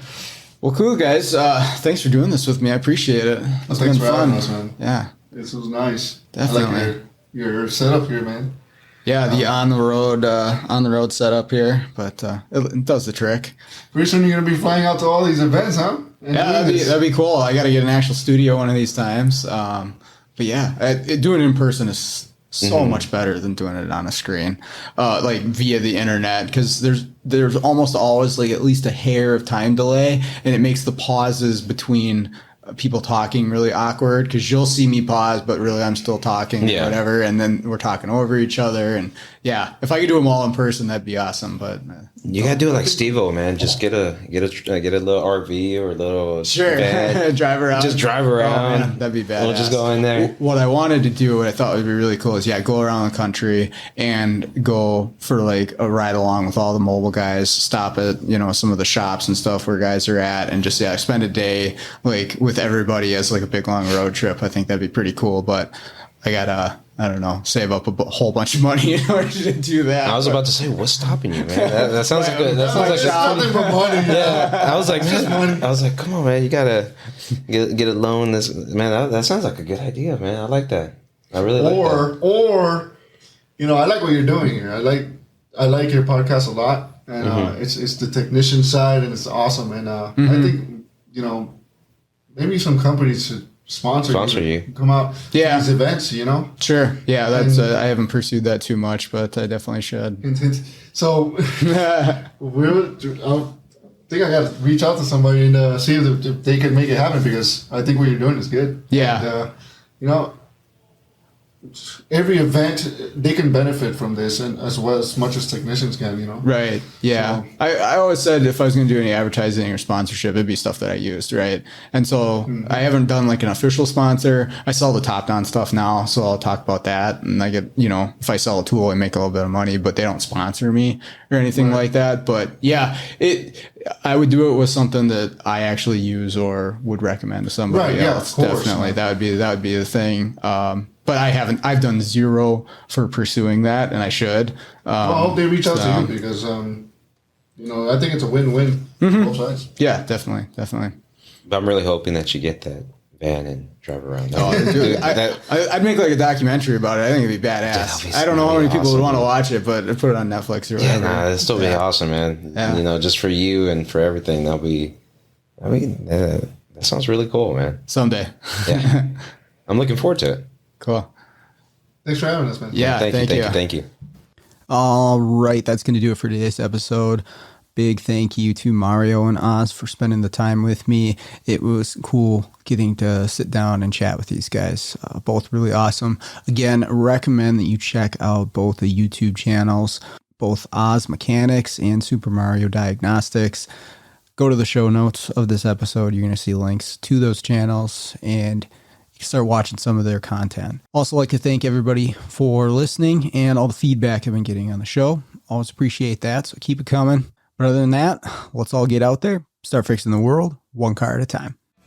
Well, cool guys. Thanks for doing this with me. I appreciate it. It's Thanks been for fun. having us, man. Yeah. This was nice. Definitely. I like your setup here, man. Yeah, the on the road setup here, but it does the trick. Pretty soon you're gonna be flying out to all these events, huh? And Yeah, that'd be cool. I got to get an actual studio one of these times. But yeah, doing it in person is so much better than doing it on a screen, like via the internet, because there's almost always like at least a hair of time delay, and it makes the pauses between people talking really awkward, because you'll see me pause, but really I'm still talking, or whatever, and then we're talking over each other. And yeah, if I could do them all in person, that'd be awesome. But you gotta do it like Steve-O, man. Just get a little RV or a little van. drive around. Just drive around. Oh, man, that'd be badass. We'll just go in there. What I wanted to do, what I thought would be really cool, is go around the country and go for like a ride along with all the mobile guys. Stop at some of the shops and stuff where guys are at, and just spend a day like with everybody as like a big long road trip. I think that'd be pretty cool. But I gotta, I don't know, save up a whole bunch of money in order to do that. I was about to say, what's stopping you, man? That sounds like nothing but money. Yeah, I was like, come on, man, you gotta get a loan. That sounds like a good idea, man. I like that. I really like that. Or, I like what you're doing here. I like your podcast a lot, and it's the technician side, and it's awesome. And I think maybe some companies should sponsor you. Come out to these events, Sure. Yeah, that's I haven't pursued that too much, but I definitely should. So I think I got to reach out to somebody and see if they can make it happen, because I think what you're doing is good. Yeah. And, every event they can benefit from this, and as much as technicians can, Right. Yeah. So, I always said if I was going to do any advertising or sponsorship, it'd be stuff that I used, right? And so I haven't done like an official sponsor. I sell the Top Down stuff now, so I'll talk about that. And I get, if I sell a tool, I make a little bit of money, but they don't sponsor me or anything like that. But yeah, I would do it with something that I actually use or would recommend to somebody else. Of course, definitely. That would be the thing. But I've done zero for pursuing that, and I should. I hope they reach out to you, because, I think it's a win-win on both sides. Yeah, definitely. But I'm really hoping that you get that van and drive around. Dude, I'd make like a documentary about it. I think it'd be badass. I don't know how many people would want to watch it, but put it on Netflix or whatever. Yeah, it'd still be awesome, man. Yeah. Just for you and for everything, that sounds really cool, man. Someday. Yeah. I'm looking forward to it. Cool. Thanks for having us, man. Yeah, thank you. Thank you. All right, that's going to do it for today's episode. big thank you to Mario and Oz for spending the time with me. It was cool getting to sit down and chat with these guys. Both really awesome. Again, recommend that you check out both the YouTube channels, both Oz Mechanics and Super Mario Diagnostics. Go to the show notes of this episode. You're going to see links to those channels and you can start watching some of their content. Also like to thank everybody for listening and all the feedback I've been getting on the show. Always appreciate that, so keep it coming. But other than that, let's all get out there, start fixing the world one car at a time.